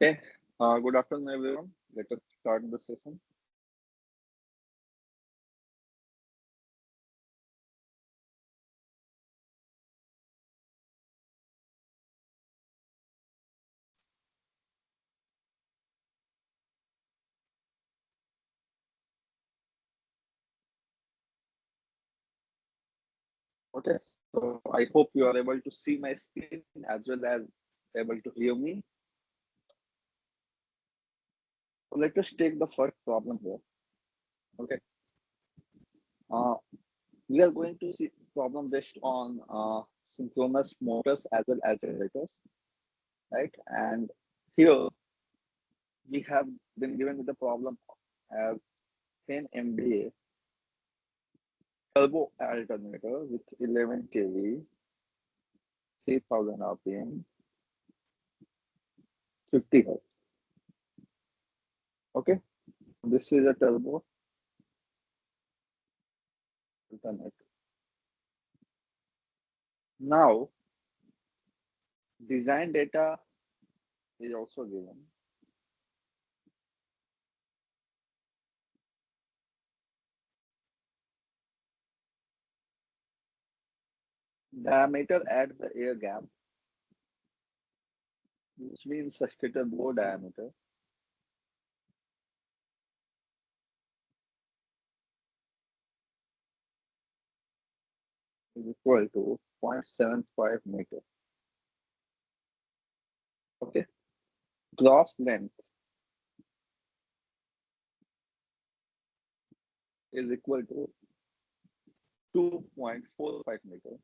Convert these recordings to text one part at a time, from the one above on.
Okay. Good afternoon, everyone. Let us start the session. Okay. So I hope you are able to see my screen as well as able to hear me. So let us take the first problem here. Okay. Uh, we are going to see problem based on synchronous motors as well as generators, right? And here we have been given with the problem as 10 MVA turbo alternator with 11 kV, 3000 RPM, 50 Hz. Okay. This is a turbo alternator. Now, design data is also given. Diameter at the air gap, which means the stator bore diameter, is equal to 0.75 meter. Okay. Gross length is equal to 2.45 meter.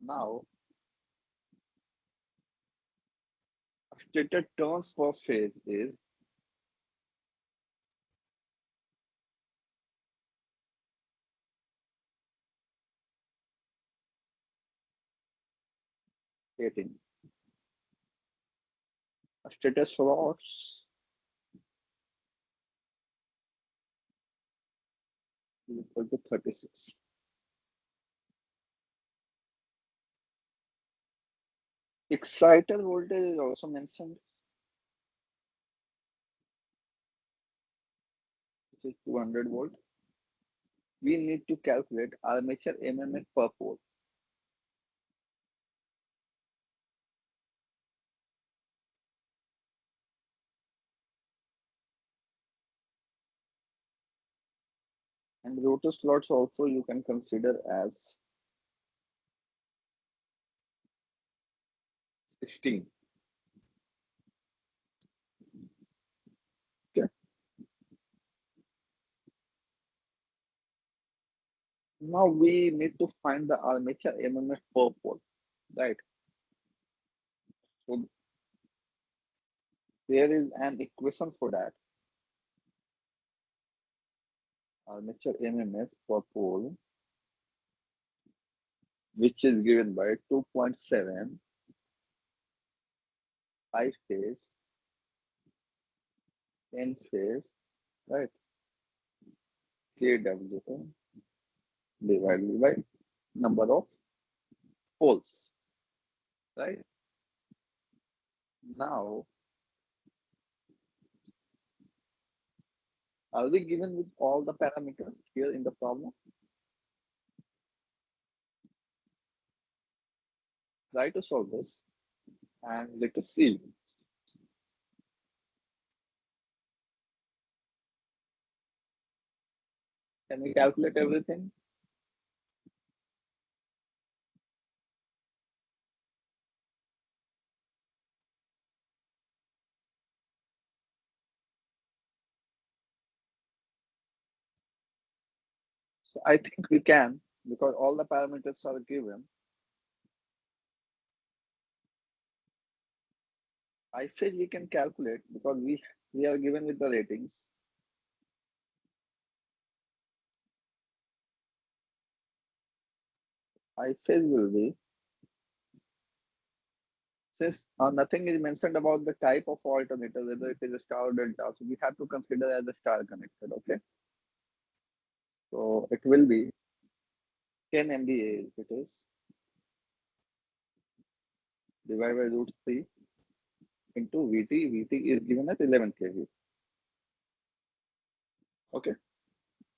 Now, stator turns per phase is 18. Stator slots is equal to 36. Exciter voltage is also mentioned, which is 200 volt. We need to calculate armature MMF per pole. And rotor slots also you can consider as 16. Okay. Now we need to find the armature MMF per pole, right? So there is an equation for that. Armature MMF per pole, which is given by 2.7 I phase, N phase, right? KW divided by number of poles, right? Now, are we given with all the parameters here in the problem? Try to solve this and let us see. Can we calculate everything? So I think we can because all the parameters are given. I phase we can calculate because we are given with the ratings. I phase will be, since nothing is mentioned about the type of alternator, whether it is a star or delta, so we have to consider as a star connected. Okay, so it will be 10 MVA if it is, divided by root 3 into Vt. Vt is given as 11 kV. Okay.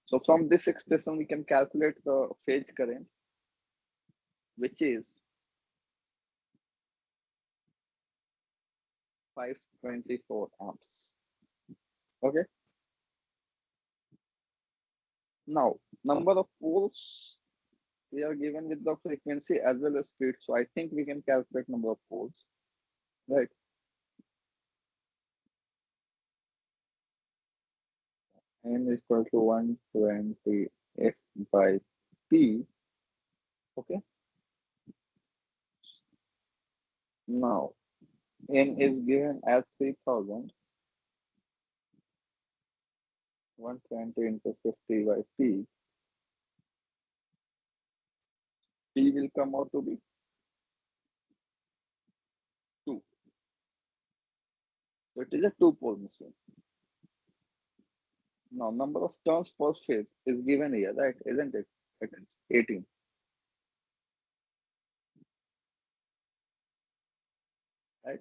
So from this expression, we can calculate the phase current, which is 524 amps. Okay. Now, number of poles we are given with the frequency as well as speed. So I think we can calculate number of poles, right? N is equal to 120 F by P. Okay. Now, N is given as 3000. 120 into 50 by P. P will come out to be 2. So it is a two-pole machine. Now, number of turns per phase is given here, right? Isn't it? It is 18, right?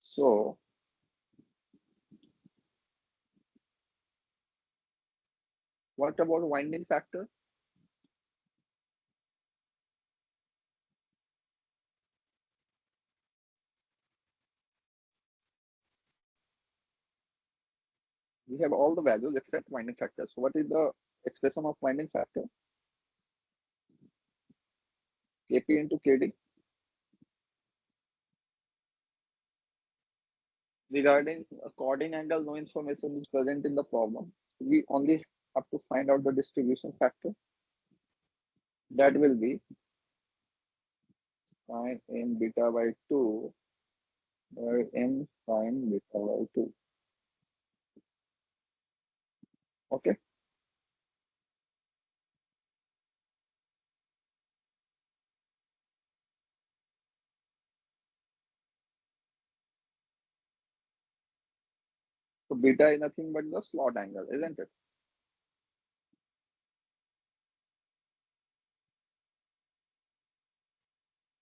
So, what about winding factor? We have all the values except winding factor. So, what is the expression of winding factor? Kp into Kd. Regarding a chording angle, no information is present in the problem. We only have to find out the distribution factor. That will be sine m beta by 2 where m sine beta by 2. Okay. So beta is nothing but the slot angle, isn't it?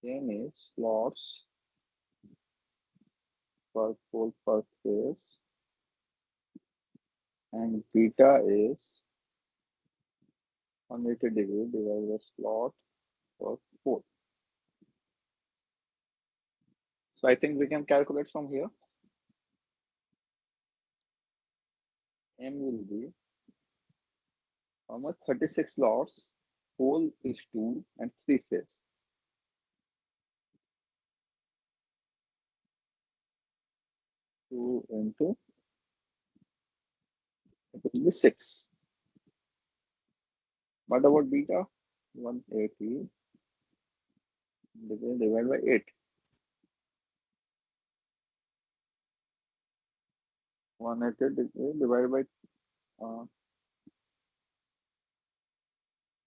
M is slots per pole per phase, and beta is 180 degree divided by slot per pole. So I think we can calculate from here. M will be almost 36 slots, pole is 2 and 3 phase. 2 into it will be 6. What about beta? 180 divided by 8. 180 divided by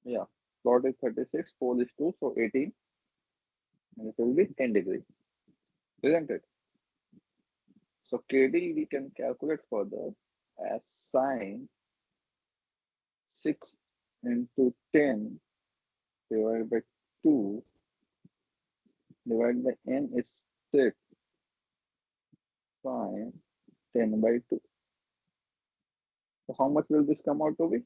yeah, plot is 36, pole is 2, so 18, and it will be 10 degree, isn't it? So KD we can calculate further as sine 6 into 10 divided by 2 divided by n is 6 sine 10 by 2. So how much will this come out to be?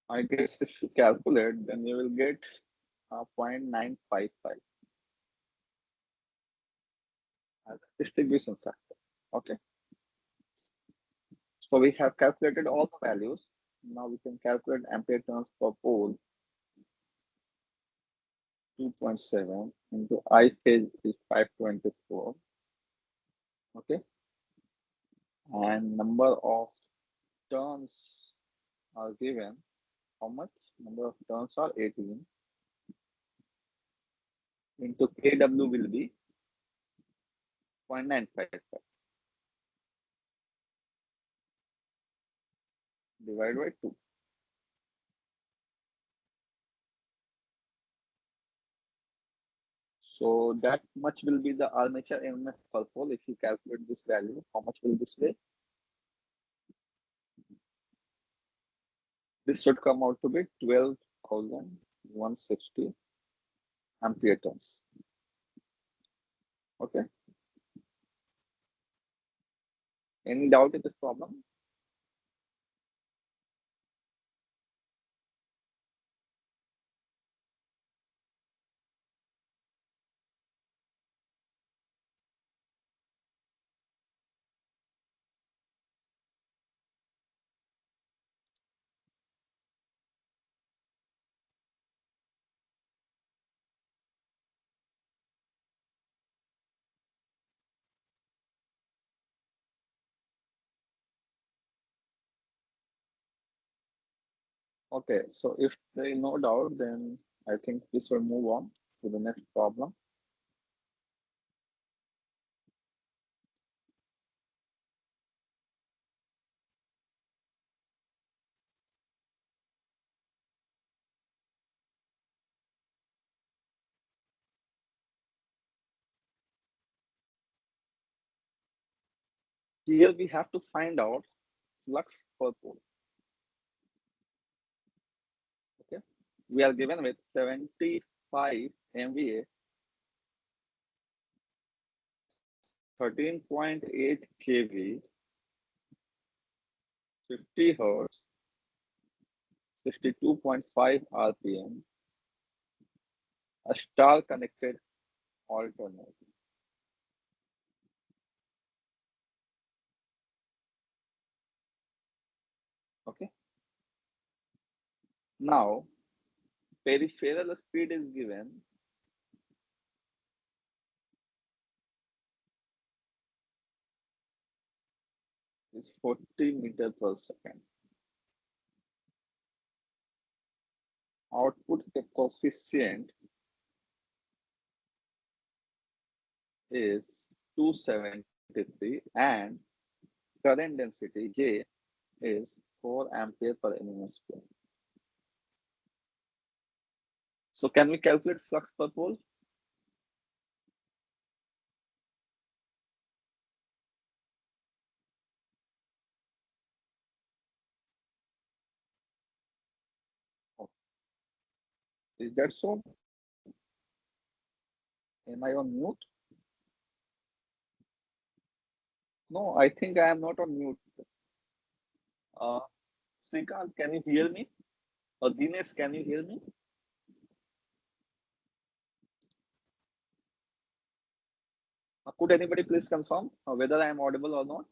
I guess if you calculate, then you will get 0.955 as a distribution factor. Okay. So we have calculated all the values. Now we can calculate ampere turns per pole. 2.7 into I phase is 524. Okay. And number of turns are given. How much? Number of turns are 18. Into KW will be 0.955. divided by 2. So that much will be the armature EMF per pole. If you calculate this value, how much will this weigh? This should come out to be 12,160 ampere turns. Okay. Any doubt in this problem? Okay, so if there is no doubt, then I think we should move on to the next problem. Here we have to find out flux per pole. Okay, we are given with 75 MVA, 13.8 kV, 50 hertz, 62.5 RPM, a star connected alternator. Okay, now peripheral speed is given is 40 meter per second. Output coefficient is 273 and current density J is 4 ampere per mm square. So can we calculate flux per pole? Is that so? Am I on mute? No, I think I am not on mute. Uh, Srikant, can you hear me? Or Dinesh, can you hear me? Could anybody please confirm whether I am audible or not?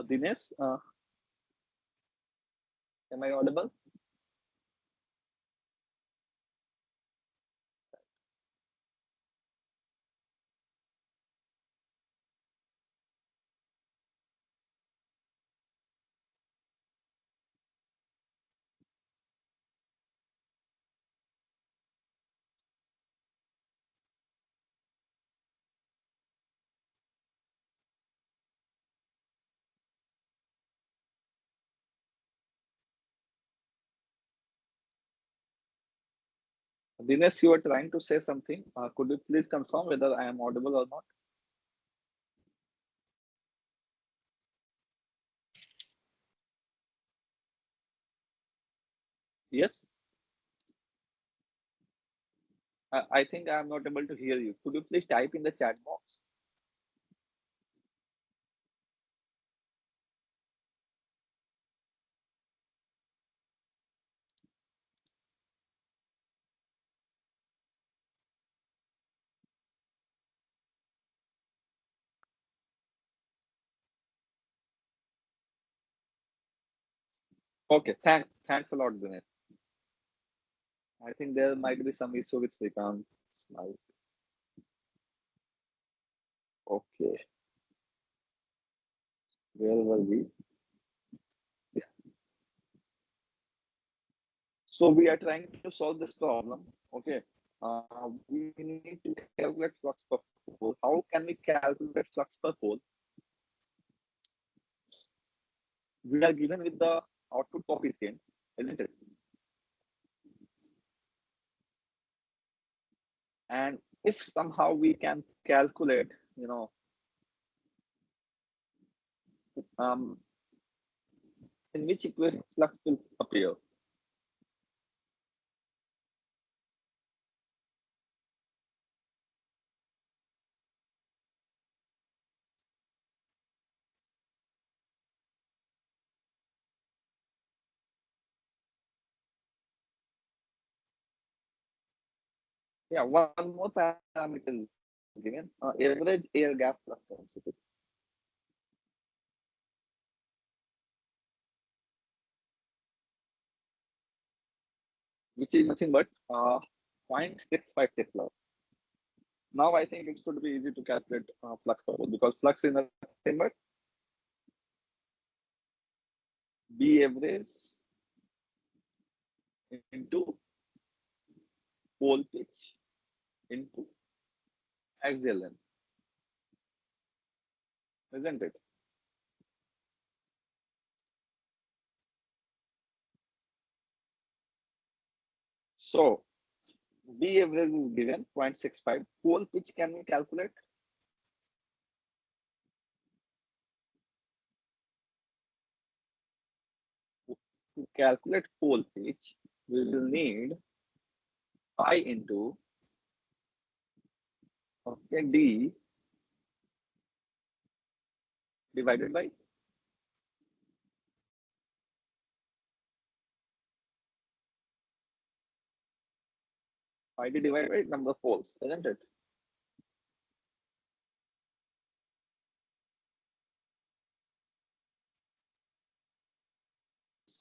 Dinesh, am I audible? Dinesh, you were trying to say something. Could you please confirm whether I am audible or not? Yes. I think I am not able to hear you. Could you please type in the chat box? Okay, thanks a lot, Dinesh. I think there might be some issue with Srikant's mic. Okay, where were we? Yeah. So we are trying to solve this problem. Okay. we need to calculate flux per pole. How can we calculate flux per pole? We are given with the output coefficient, isn't it? And if somehow we can calculate, um, in which equation flux will appear. Yeah, one more parameter is given, average air gap flux density, which is nothing but 0.65 Tesla. Now I think it should be easy to calculate flux per pole because flux is nothing but B average into pole pitch into axial length, isn't it? So B average is given 0.65. Pole pitch can we calculate? To calculate pole pitch, we will need pi into D divided by D divided by number of poles, isn't it?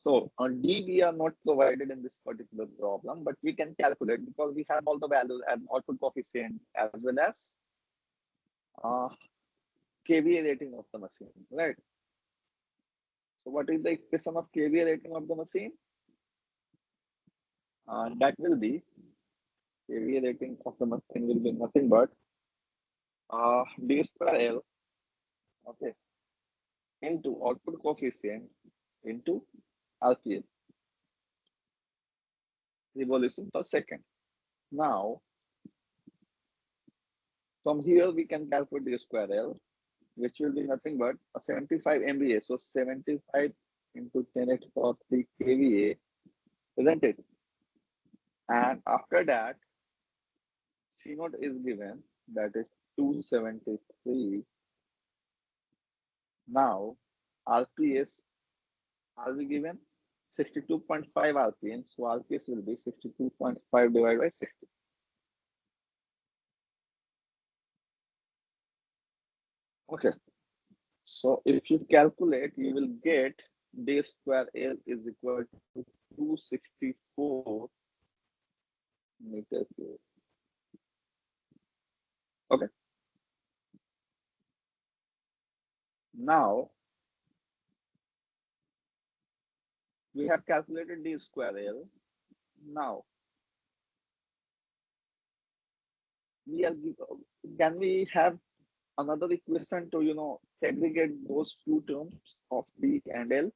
So on D we are not provided in this particular problem, but we can calculate because we have all the values and output coefficient as well as uh, kVA rating of the machine, right? So what is the equation of kVA rating of the machine? That will be kVA rating of the machine will be nothing but d square L, okay, into output coefficient into RPM, revolution per second. Now from here we can calculate d square L, which will be nothing but a 75 MVA. So 75 into 10 to the power 3 kVA, isn't it? And after that, C naught is given, that is 273. Now, RPS are we given 62.5 RPM. So RPS will be 62.5 divided by 60. Okay. So if you calculate, you will get d square L is equal to 264 meter cube. Okay. Now we have calculated d square L. Now we are can we have another equation to segregate those two terms of d and L?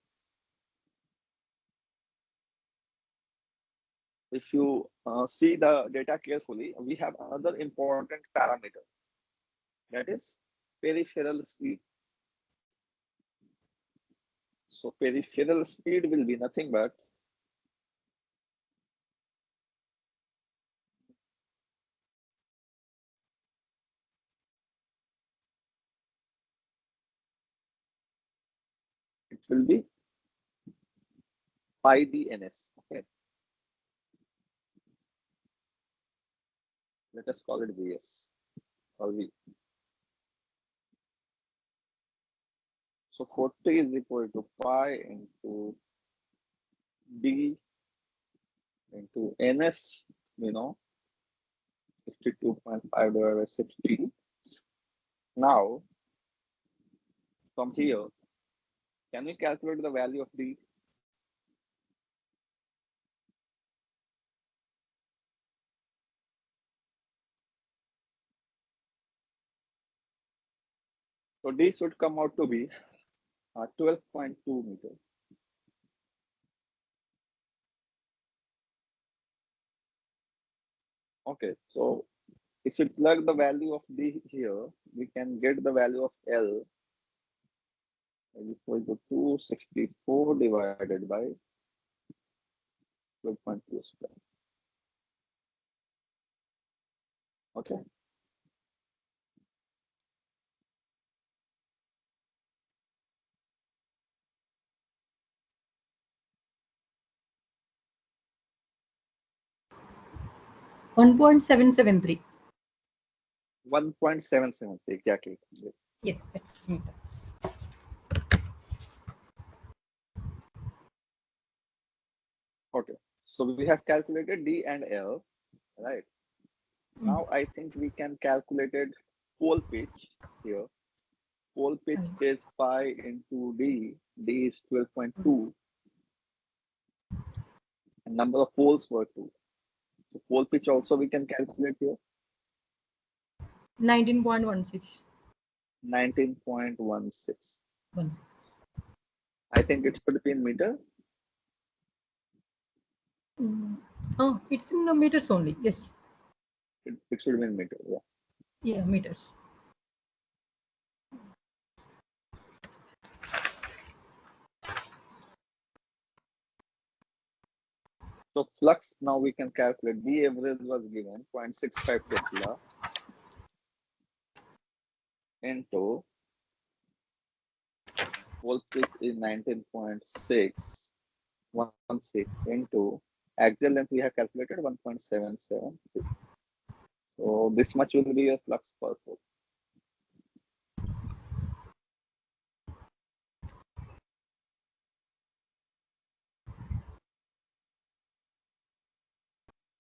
If you see the data carefully, we have another important parameter, that is peripheral speed. So peripheral speed will be nothing but it will be pi dns. Okay, let us call it Vs or V. So 40 is equal to pi into d into ns, 62.5 divided by 60. Now from here, can we calculate the value of d? So D should come out to be 12.2 meters. Okay, so if we plug the value of D here, we can get the value of L is equal to 264 divided by 12.2 square. Okay. One 1.773. 1.77 exactly. Yes, that's meters. Okay. So we have calculated D and L, right? Now I think we can calculate it pole pitch here. Pole pitch is pi into D. D is 12.2 and number of poles were 2. So pole pitch also we can calculate here. 19.16. 19.16. 16. I think it should be in meter. Oh, it's in meters only. Yes. It should be in meter. Yeah. Yeah, meters. So flux now we can calculate. B average was given 0.65 Tesla into pole pitch is 19.6 into axial length we have calculated 1.77. So this much will be a flux per pole.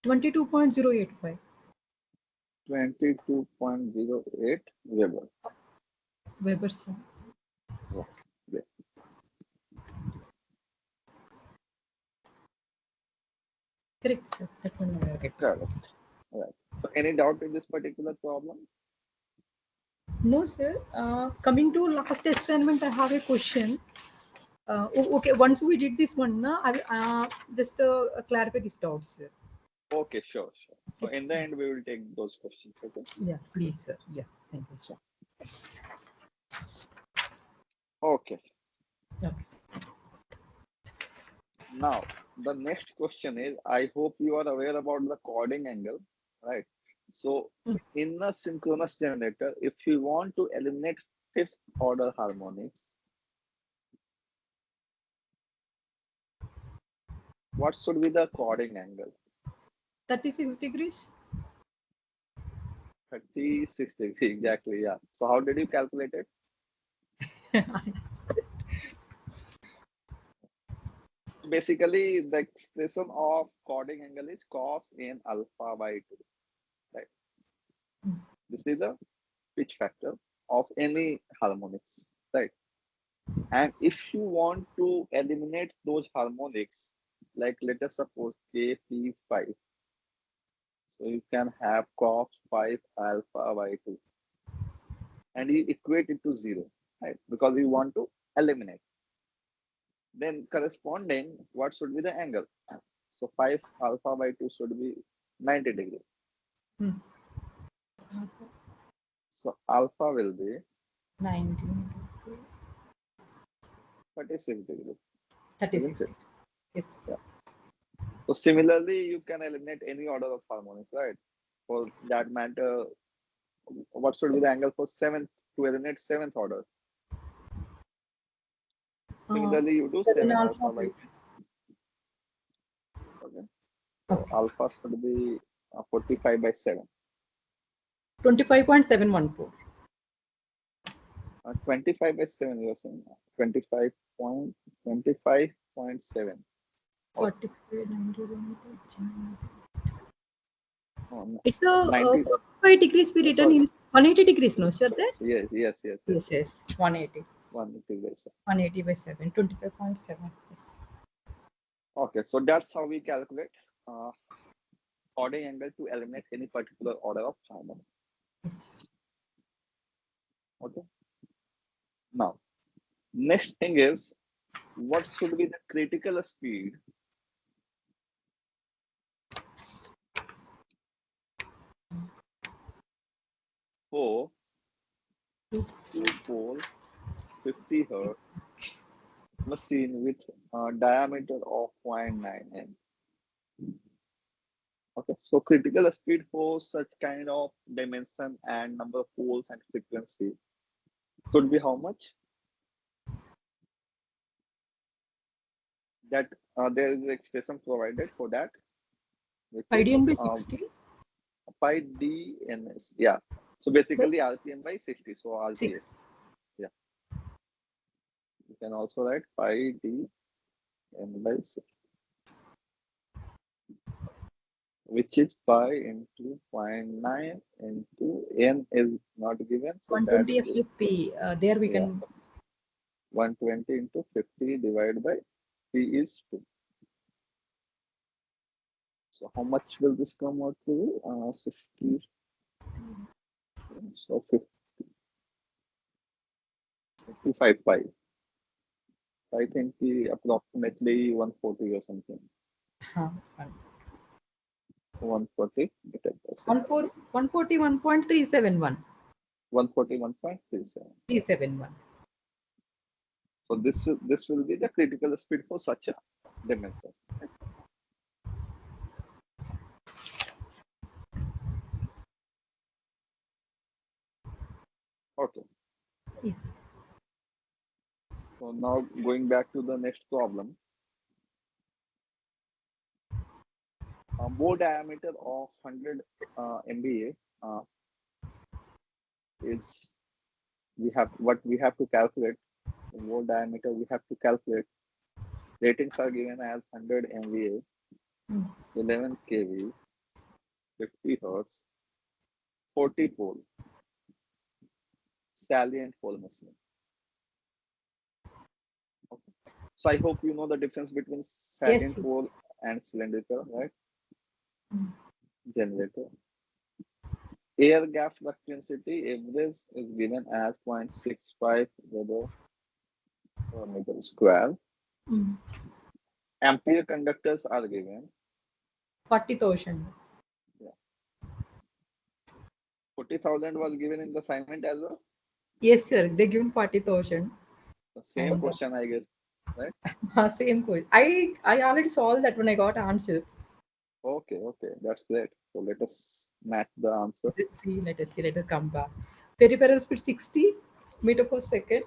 Twenty-two point zero eight five. 22.08 Weber. Weber, sir. Okay. Correct, sir. That one I get. Correct. Right. So any doubt in this particular problem? No, sir. Coming to last assignment, I have a question. Okay, once we did this one, I will just clarify these doubts, sir. Okay, sure. So in the end, we will take those questions. Okay. Yeah, please, sir. Yeah, thank you, sir. Okay. Okay. Now the next question is: I hope you are aware about the chording angle, right? So in a synchronous generator, if you want to eliminate fifth order harmonics, what should be the chording angle? 36 degrees. 36 degrees, exactly. Yeah. So how did you calculate it? Basically, the expression of chording angle is cos n alpha by 2, right? This is the pitch factor of any harmonics, right? And if you want to eliminate those harmonics, like let us suppose KP5, so you can have cos 5 alpha by 2, and you equate it to 0, right? Because you want to eliminate. Then corresponding, what should be the angle? So 5 alpha by 2 should be 90 degrees. So alpha will be 19. 36 degrees, isn't 36. it? Yes. Yeah. So similarly, you can eliminate any order of harmonics, right? For that matter, what should be the angle for seventh to eliminate seventh order? Similarly, you do 7 7 alpha alpha by 2. Okay. So Okay. alpha should be 45 by 7. 25.714. 25 by 7, you're saying 25.7. 45. Oh, It's a 90. 45 degrees we written Sorry. in 180 degrees, no, sir? There? Yes. Yes. 180. 180 by 7. 180 by 7. 25.7. Yes. Okay, so that's how we calculate chording angle to eliminate any particular order of harmony. Yes. Okay. Now, next thing is what should be the critical speed for two-pole 50 hertz machine with a diameter of 0.9 m. Okay, so critical speed for such kind of dimension and number of poles and frequency could be how much? That there is an expression provided for that, which Pi is dn by 60. pi dns. Yeah. So basically RPM by 60. So 6. RPS. Yeah. You can also write pi dn by 60, which is pi into 0.9 into n is not given. So that 120 is, FFP. There we yeah, can 120 into 50 divided by p is 2. So how much will this come out to? 60. So 55 pi. I think approximately 140 or something. 140 meter per second. 140 1.371. 141.37. 371. So this will be the critical speed for such a dimension. Okay. Yes. So now going back to the next problem. Bore diameter of 100 MBA is we have to calculate. The bore diameter we have to calculate. Ratings are given as 100 MVA, 11 kV, 50 hertz, 40 pole, salient pole machine. Okay. So I hope you know the difference between salient Yes. pole and cylindrical, right? Generator. Air gap flux density average is given as 0.65 Weber per meter square. Ampere conductors are given. 40,000. Yeah. 40,000 was given in the assignment as well. Yes, sir. They given 40,000. The same question, I guess, right? Same code. I already solved that when I got answer. Okay, that's great. So let us match the answer. Let's see. Let us see. Let us come back. Peripheral speed 60 meter per second.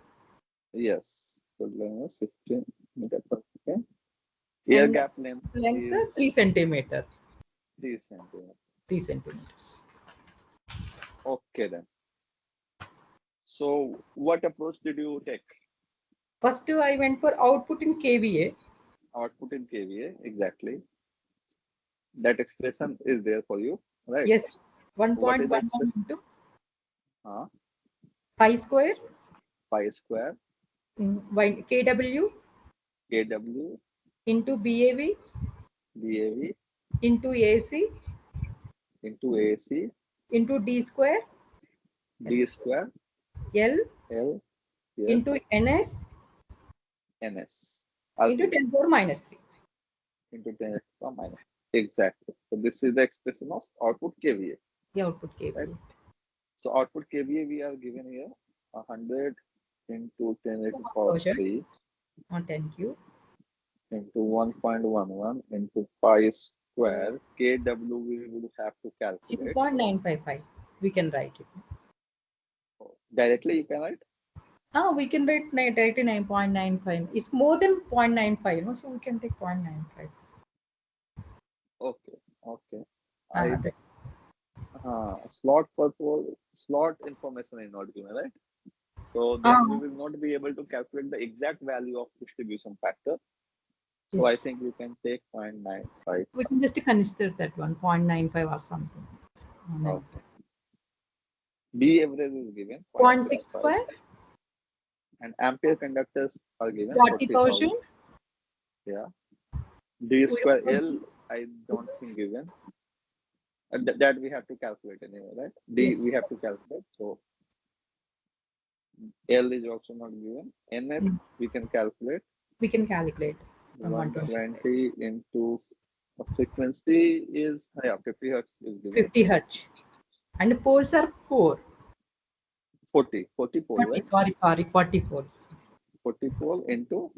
Yes, so let us 16 meter per second. Air And gap length length is 3 centimeter. 3 centimeters. 3 centimeters. Okay then. So what approach did you take? First, I went for output in KVA. Output in KVA, exactly. That expression is there for you, right? Yes, What is the 1.11 expression? into pi square Pi square KW KW into BAV BAV into AC into AC into D square D square L L, yes, into NS NS into RPS 10 power minus 3. into 10 extra minus. Exactly. So this is the expression of output KVA, The output right? KVA. So output KVA we are given here 100 into 10 to the power 1000 3 on 10Q into 1.11 into pi square KW we will have to calculate. 0.955. We can write it. Directly you can write. We can write directly 9.95. It's more than 0.95, no? So we can take 0.95. Okay, okay. I Right. slot information is not given, right? So then we Ah, will not be able to calculate the exact value of distribution factor. So I yes. think you can take 0.95. We can just consider that one, 0.95 or something. Okay. B average is given 0.65 0.65, and ampere conductors are given 40,000. 40,000. Yeah. D We square have, L I don't think given. That we have to calculate anyway, right? D yes. we have to calculate. So L is also not given. NS Mm. we can calculate We can calculate from 125. 120 into frequency is, yeah, 50 hertz is given. 50 hertz. And poles are 4. 40 pole, 40, right? sorry, 40 poles. 40 pole into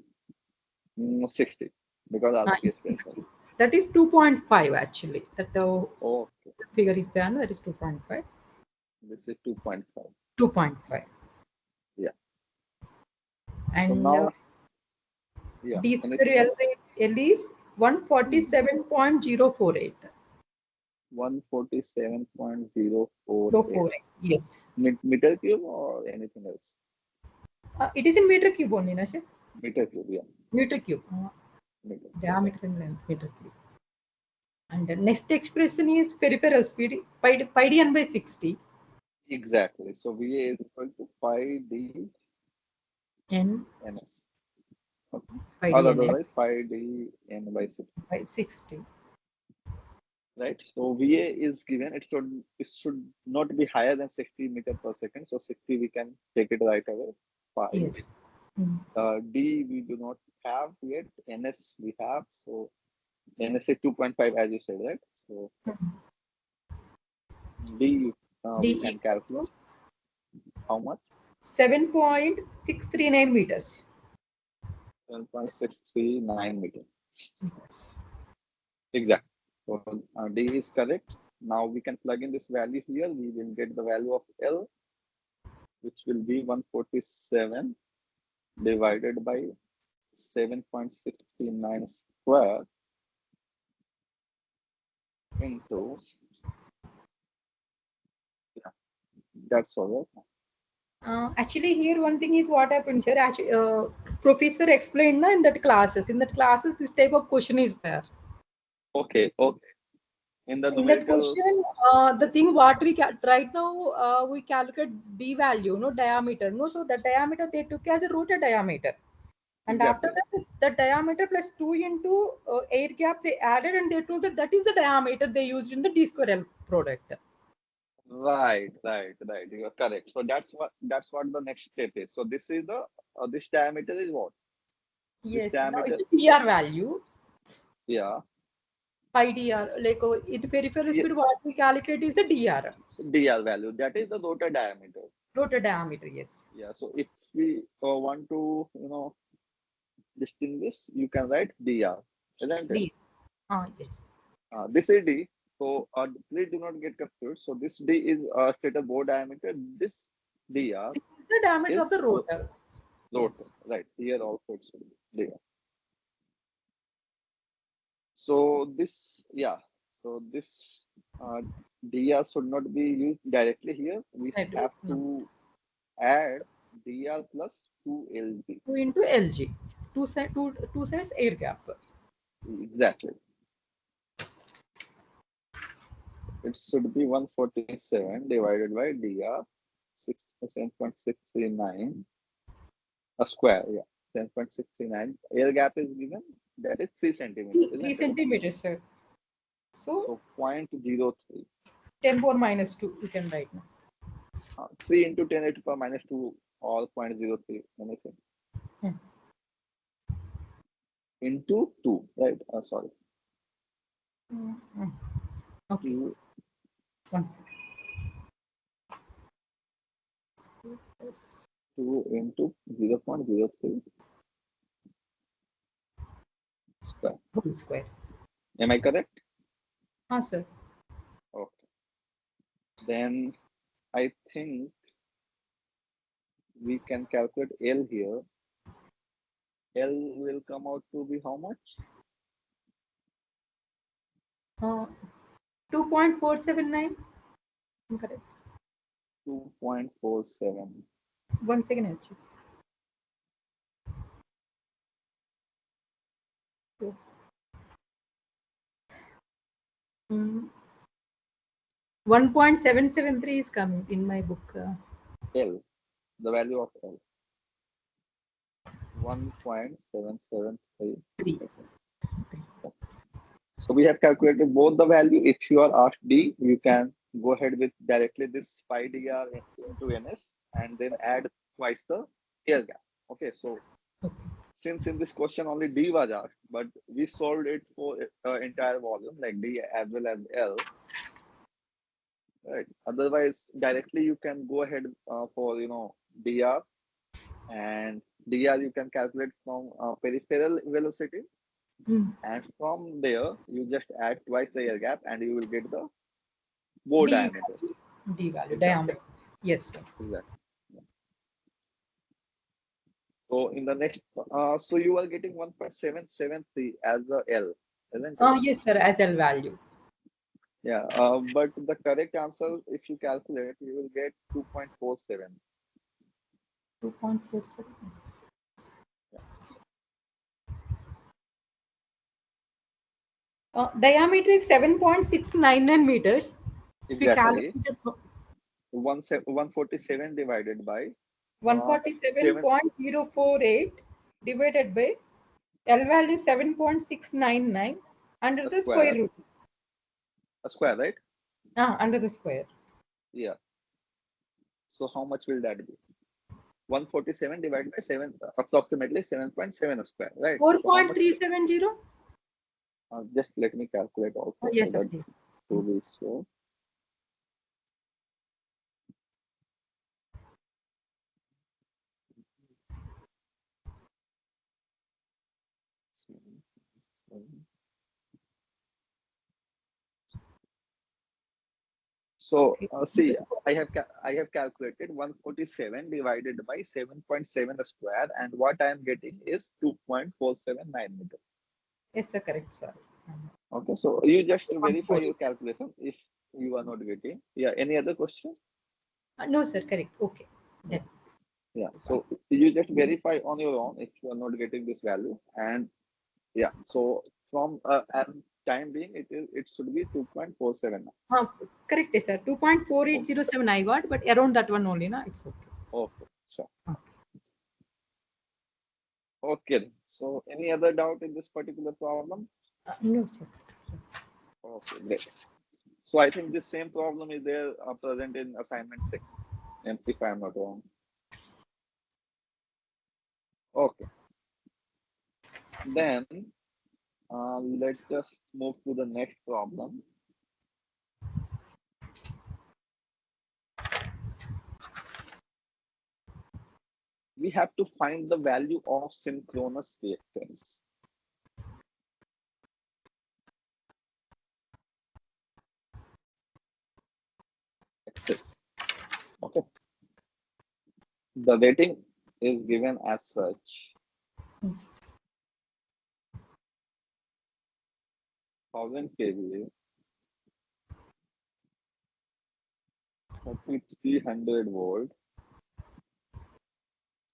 60 because RC is special. 60. That is 2.5 actually. That the Okay, figure is there, no? That is 2.5. this is 2.5. 2.5. Yeah. So And now, yeah, D square anything else? L is 147.048. 147.048. 048. Yes. Meter cube or anything else? It is in meter cube only, na, sir? Meter cube, yeah. Meter cube. Meter. Diameter and length, meter cube. And the next expression is peripheral speed, pi d n by 60. Exactly. So VA is equal to pi d N ns. Okay. pi Or d n f otherwise pi d n by 6. by 60. Right. So VA is given. It should not be higher than 60 meter per second. So 60 we can take it right away. Pi. Yes. Mm. D we do not have yet. NS we have. So NS is 2.5 as you said, right? So D D we can equal calculate how much? 7.639 meters. 7.639 meter. Yes. Exactly. So D is correct. Now we can plug in this value here. We will get the value of L, which will be 147 divided by 7.69 square into, yeah, that's all right. Actually, here one thing is what happens here. Actually, professor explained na, in that classes. In that classes, this type of question is there. Okay, okay. In the In that numerical, question, the thing what right now we calculate d value, no diameter, no. So the diameter they took as a rotor diameter, and after exactly. that the diameter plus 2 into air gap they added, and they told that that is the diameter they used in the d square L product. Right. You are correct. So that's what the next step is. So this is the this diameter is what? This Yes. Now is diameter, the dr value. yeah, Pi dr, like in peripheral yeah, speed, what we calculate is the dr, dr value. That is the rotor diameter. rotor diameter. Yes. Yeah. So if we want to, distinguish, you can write dr, isn't it? D. Yes. This is d. So please do not get confused. So this d is stator bore diameter. This dr This is the diameter of is the rotor. rotor. Yes. Right. Here also it should be dr. So this, yeah. So this dr should not be used directly here. We I do. have No. to add dr plus 2lg. 2 into Lg. Two sides air gap. Exactly. It should be 147 divided by dr 7.639 a square. Yeah, 7.69. Air gap is given. That is 3 centimeter, 3 isn't it? centimeters, sir. So So 0.03. 10 power minus 2 you can write now. 3 into 10 to the power minus 2 or 0.03 anything Hmm. into 2, right? Sorry. Hmm. Okay. 2 1 second. Yes. 2 into 0.03 square. Whole square. Am I correct? Sir. Okay. Then I think we can calculate L here. L will come out to be how much? Uh, 2.479. Correct. 2.47. 1 second, I'll check. So, 1.773 is coming in my book. L, the value of L. 1.773. 3. So we have calculated both the value. If you are asked D, you can go ahead with directly this pi dr into ns and then add twice the air gap. Okay, so Okay. since in this question only D was asked, but we solved it for entire volume like D as well as L, right? Otherwise, directly you can go ahead for dr, and dr you can calculate from peripheral velocity, Mm. and from there you just add twice the air gap and you will get the bore D diameter. value. D value. Exactly, Diameter. Yes, sir. exactly. So in the next, so you are getting 1.773 as the L, isn't it? Yes, sir. As L value. Yeah, but the correct answer, if you calculate, you will get 2.47. 2.47. Yeah, Diameter is 7.699 meters. If we exactly. calculate 147 divided by 7 147.048 divided by L value 7.699 under a the square square, root. right? Under the square. Yeah. So how much will that be? 147 divided by 7, approximately 7.7 square, right? So how much? 4.370. Just let me calculate also so Yes, sir, that please. to be so. So Okay. Under the see, square. I have calculated 147 divided by 7.7 square, and what I am getting is 2.479 meter. Yes, sir, correct, sir. Okay, so you just verify 2.48. your calculation if you are not getting. Yeah, any other question? No, sir, correct. Okay. Yeah, Then. yeah. So you just verify on your own if you are not getting this value, and yeah. So from at time being, it should be 2.47. Correct, yes, sir. 2.4807 I got, but around that one only, na? It's okay. Okay, so Okay. okay. So any other doubt in this particular problem? No, sir. Okay, great. So I think this same problem is there present in assignment 6, and if I am not wrong. Okay, then let us move to the next problem. We have to find the value of synchronous reactance. Axis. Okay. The rating is given as such. 1000 kVA, 3300 volt,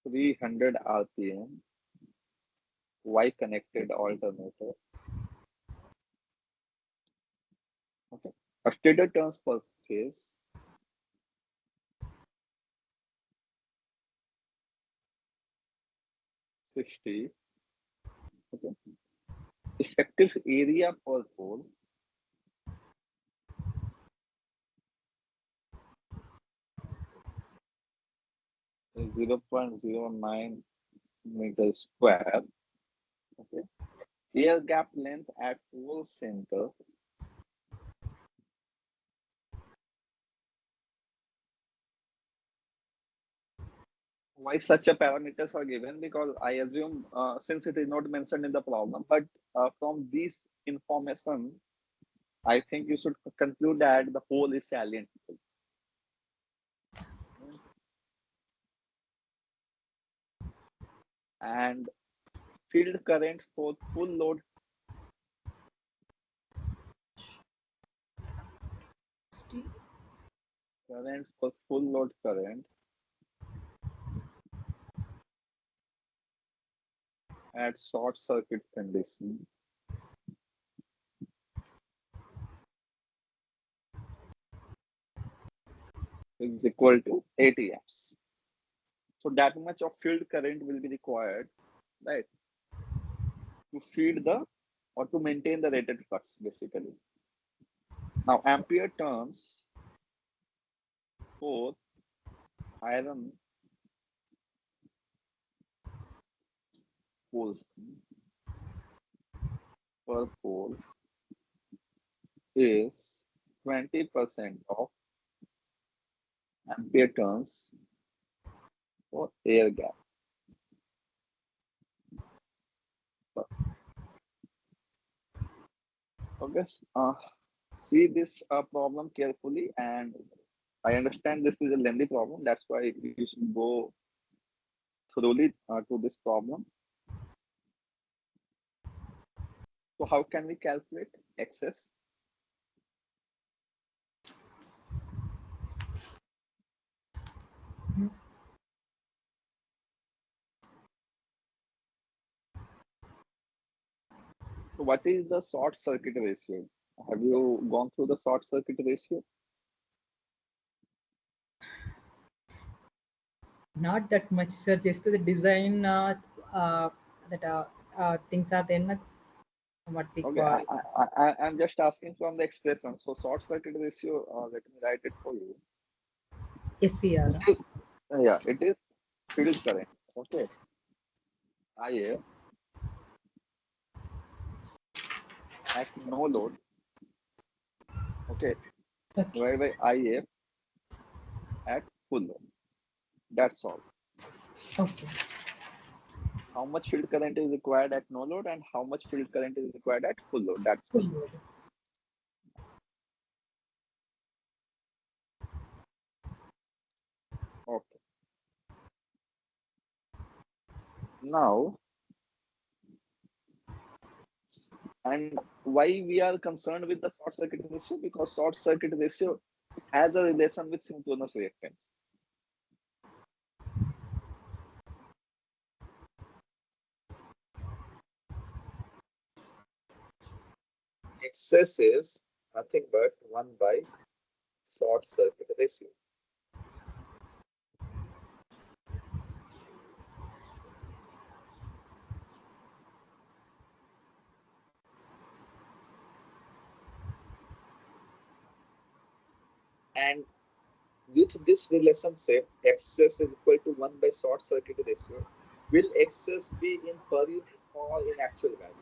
300 RPM, Y connected alternator. Okay. A stator turns per phase. 60. Okay. Effective area per pole is 0.09 meters square. Okay. Air gap length at pole center why such a parameters are given, because I assume since it is not mentioned in the problem, but from this information, I think you should conclude that the pole is salient. And field current for full load current at short circuit condition is equal to 80 amps. So that much of field current will be required, right, to feed the or to maintain the rated flux basically. Now ampere turns for iron poles per pole is 20% of ampere turns for air gap. Okay, see this problem carefully, and I understand this is a lengthy problem. That's why you should go thoroughly to this problem. So how can we calculate excess? So what is the short circuit ratio? Have you gone through the short circuit ratio? Not that much, sir. Just the design that things are then what we Okay, call. I'm just asking from the expression. So short circuit ratio, let me write it for you. SCR. It is, yeah, it is field current. Okay, IA at no load. Okay, Okay. divided by IA at full load. That's all. Okay. How much field current is required at no load and how much field current is required at full load. That's Full all. load. Okay. Now, and why we are concerned with the short circuit ratio? Because short circuit ratio has a relation with synchronous reactance. Excess is nothing but 1 by short circuit ratio. And with this relationship, excess is equal to 1 by short circuit ratio. Will excess be in per unit or in actual value?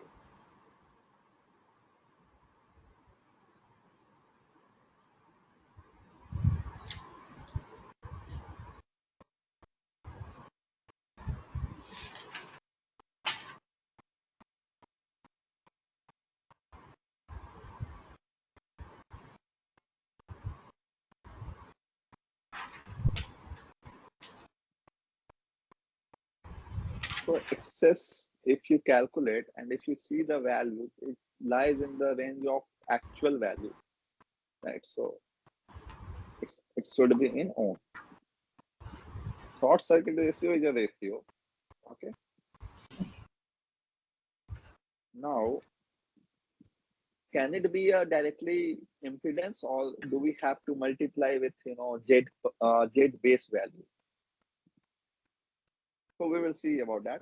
So excess, if you calculate and if you see the value, it lies in the range of actual value, right? So it should be in ohm. Short circuit ratio is a ratio. Okay. Now, can it be a directly impedance, or do we have to multiply with Z base value? So we will see about that.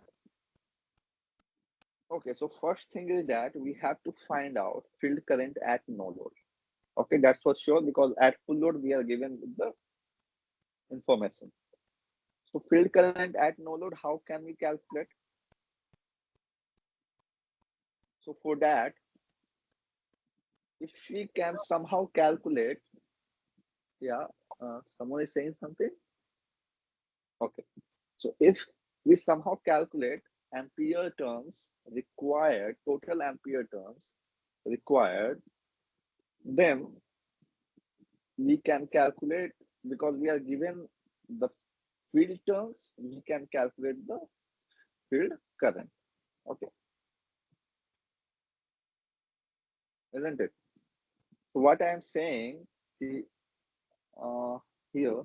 Okay, so first thing is that we have to find out field current at no load. Okay, that's for sure, because at full load we are given with the information. So field current at no load, how can we calculate? So for that, if we can somehow calculate, yeah, someone is saying something. Okay, so if we somehow calculate ampere turns required, total ampere turns required, then we can calculate, because we are given the field turns, we can calculate the field current. Okay, isn't it? So what I am saying uh, here,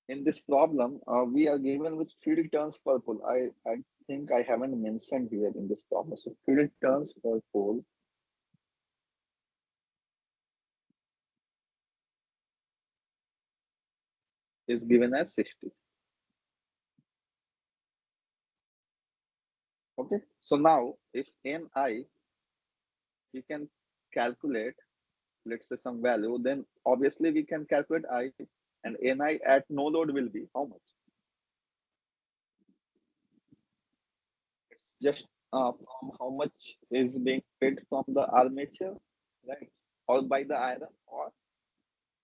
in this problem, we are given with field turns per pole. I think I haven't mentioned here in this problem. So field turns per pole is given as 60. Okay, so now if Ni, we can calculate let's say some value, then obviously we can calculate I, and Ni at no load will be how much? It's just from how much is being fed from the armature, right? Or by the iron, or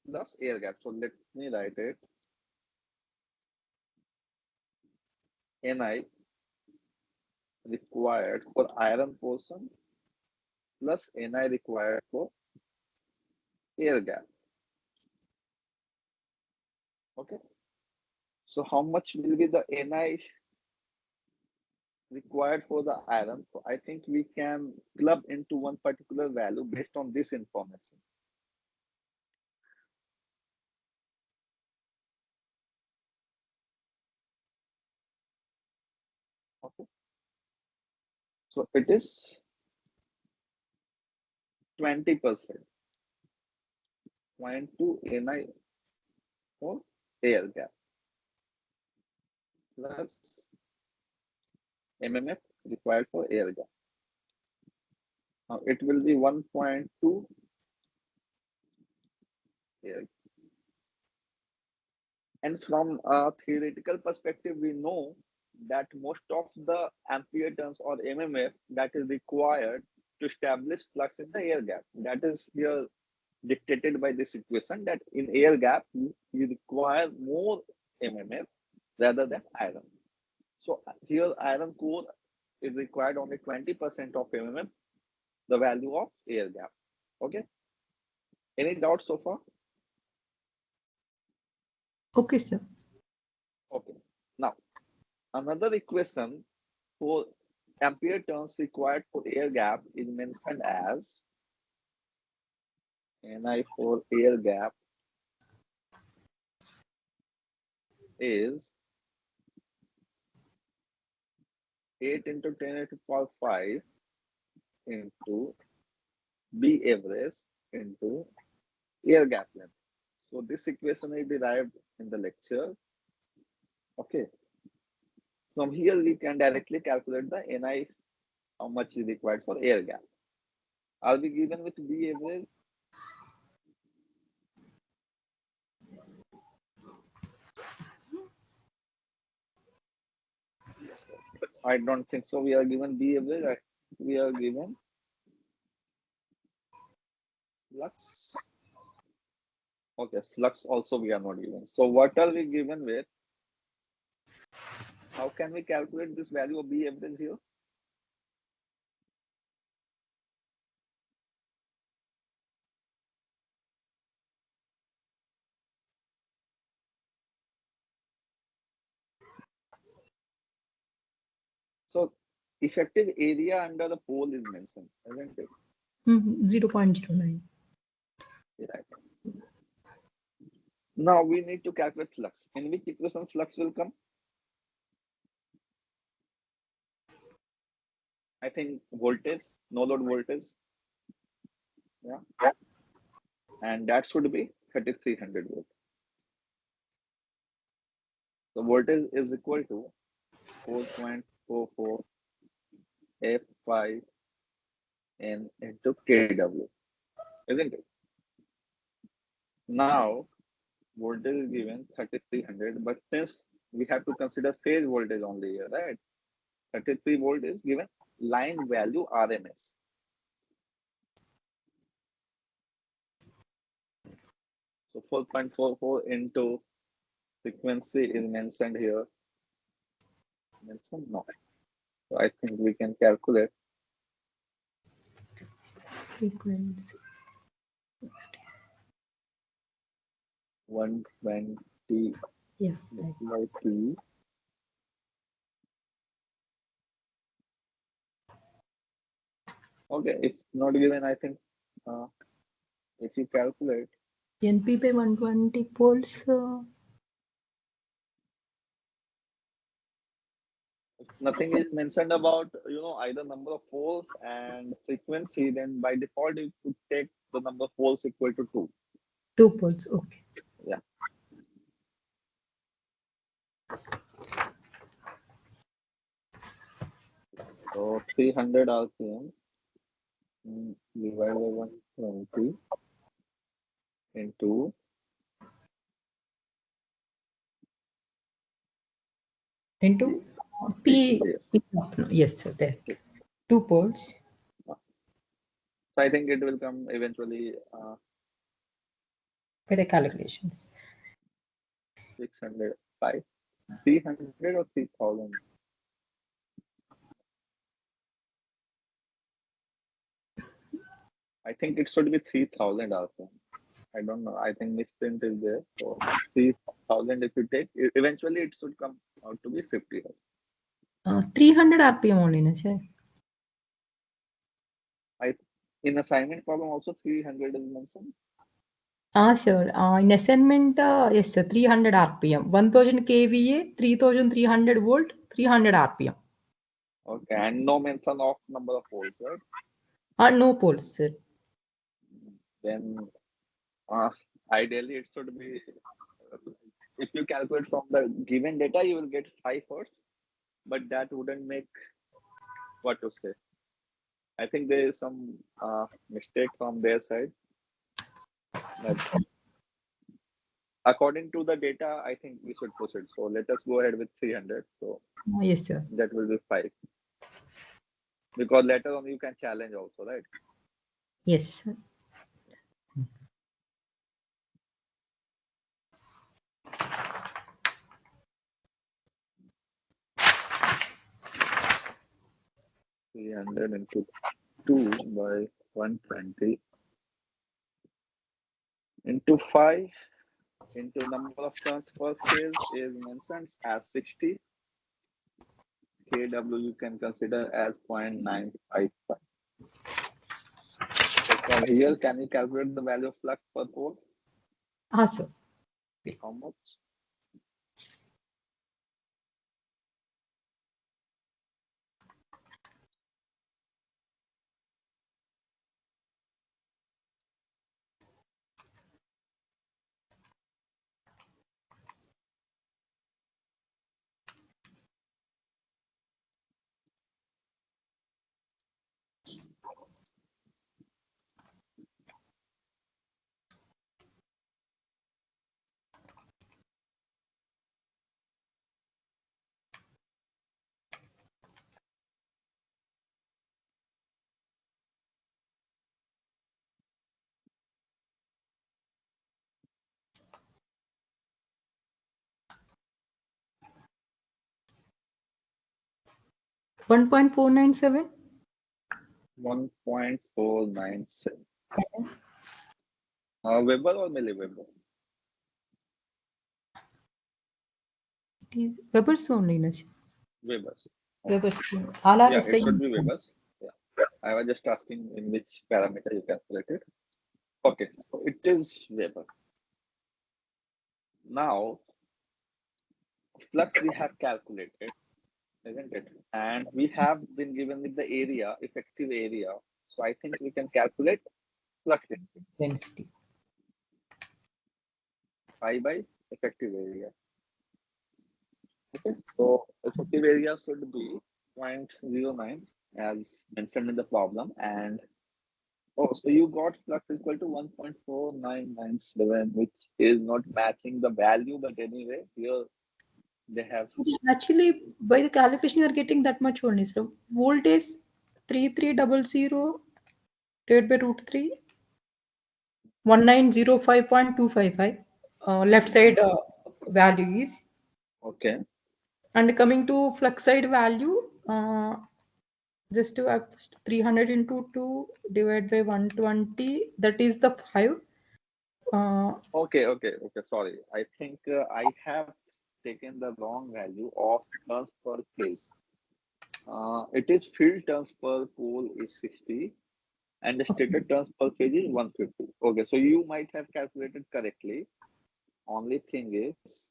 plus air gap. So let me write it. Ni required for iron portion plus Ni required for air gap. Okay. So how much will be the Ni required for the iron? So I think we can club into one particular value based on this information. Okay. So it is 20%. 0.2 Ni for air gap plus mmf required for air gap. Now it will be 1.2 air. And from a theoretical perspective, we know that most of the ampere turns or mmf that is required to establish flux in the air gap, that is here dictated by this equation, that in air gap you require more mmf rather than iron. So here iron core is required only 20% of mmf, the value of air gap. Okay. Any doubts so far? Okay, sir. Okay. Now another equation for ampere turns required for air gap is mentioned as Ni for air gap is 8 into 10 to the power 5 into B average into air gap length. So this equation is derived in the lecture. Okay. From here we can directly calculate the Ni, how much is required for air gap. Are we given with B average? I don't think so. We are given B average. We are given flux. Okay, flux also we are not given. So what are we given with? How can we calculate this value of B average here? So effective area under the pole is mentioned, isn't it? 0.09. Right. Now we need to calculate flux. In which equation flux will come? I think voltage, no load voltage. Yeah. And that should be 3300 volt. The voltage is equal to 4.44 F5 N into kW, isn't it? Now voltage is given 3300, but since we have to consider phase voltage only here, right? 33 volt is given line value RMS. So 4.44 into frequency is mentioned here. Mentioned? No. So I think we can calculate Frequency. 120 Yeah. by T. Okay, it's not given, I think. If you calculate, NP by 120 poles. nothing is mentioned about, either number of poles and frequency, then by default you could take the number of poles equal to 2. 2 poles. Okay. Yeah. So 300 RPM divided by 120. into Into P. P. Yeah. P of no. Yes, sir. There. 2 poles So I think it will come eventually by the calculations. 600, 300 or 3000. I think it should be 3000 also. I don't know. I think misprint is there. So 3000 if you take, eventually it should come out to be 50 hertz. 300 RPM only, na, sir. I in assignment problem also 300 is mentioned. Sure. In assignment, yes, sir. 300 RPM. 1000 kVA, 3300 volt, 300 RPM. Okay, and no mention of number of poles, right? No poles, sir. Then uh, ideally it should be if you calculate from the given data, you will get 5 hertz, but that wouldn't make what to say. I think there is some mistake from their side. But according to the data, I think we should proceed. So let us go ahead with 300. So Yes, sir. that will be 5. Because later on you can challenge also, right? Yes, sir. 300 into 2 by 120 into 5 into number of turns per phase is mentioned as 60. kW you can consider as 0.955. So from here, can you calculate the value of flux per pole? Sir. How much? 1.497. 1.497. Weber or milliweber? It is Weber's only, na, sir. Webers. Okay. Weber's. All are Yeah, it should same. be Webers. Yeah. I was just asking in which parameter you calculate it. Okay, so it is Weber. Now, flux we have calculated, isn't it? And we have been given with the area, effective area. So I think we can calculate flux density. Density. Pi by effective area. Okay, so effective area should be 0.09 as mentioned in the problem. And oh, so you got flux equal to 1.4997, which is not matching the value, but anyway, here they have. Actually, by the calculation, you are getting that much only. So voltage 3300 divided by root 3, 1905.255. Left side value is. Okay, And coming to flux side value, just to 300 into 2 divided by 120, that is the 5. okay. Sorry, I think I have taken the wrong value of turns per phase. It is field turns per pole is 60 and the stated turns per phase is 150. Okay, so you might have calculated correctly. Only thing is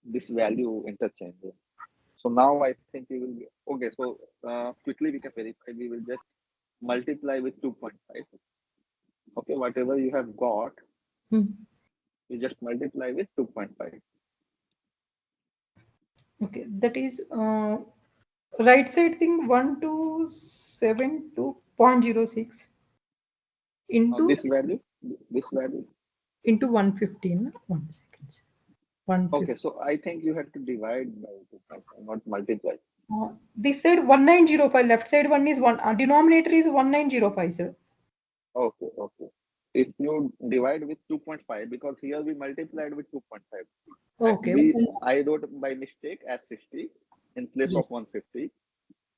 this value interchange. So now I think we will be okay. So quickly we can verify. We will just multiply with 2.5. Okay, whatever you have got, Hmm. you just multiply with 2.5. Okay, that is right side thing 1272.06 into This value. This value. Into 115. 1 second. Sir. 150. Okay, so I think you had to divide by 2.5, not multiply. This side 1905. Left side one is one. Denominator is 1905, sir. Okay, okay. If you divide with 2.5, because here we multiplied with 2.5. Okay. I wrote by mistake as 60 in place of Yes. 150.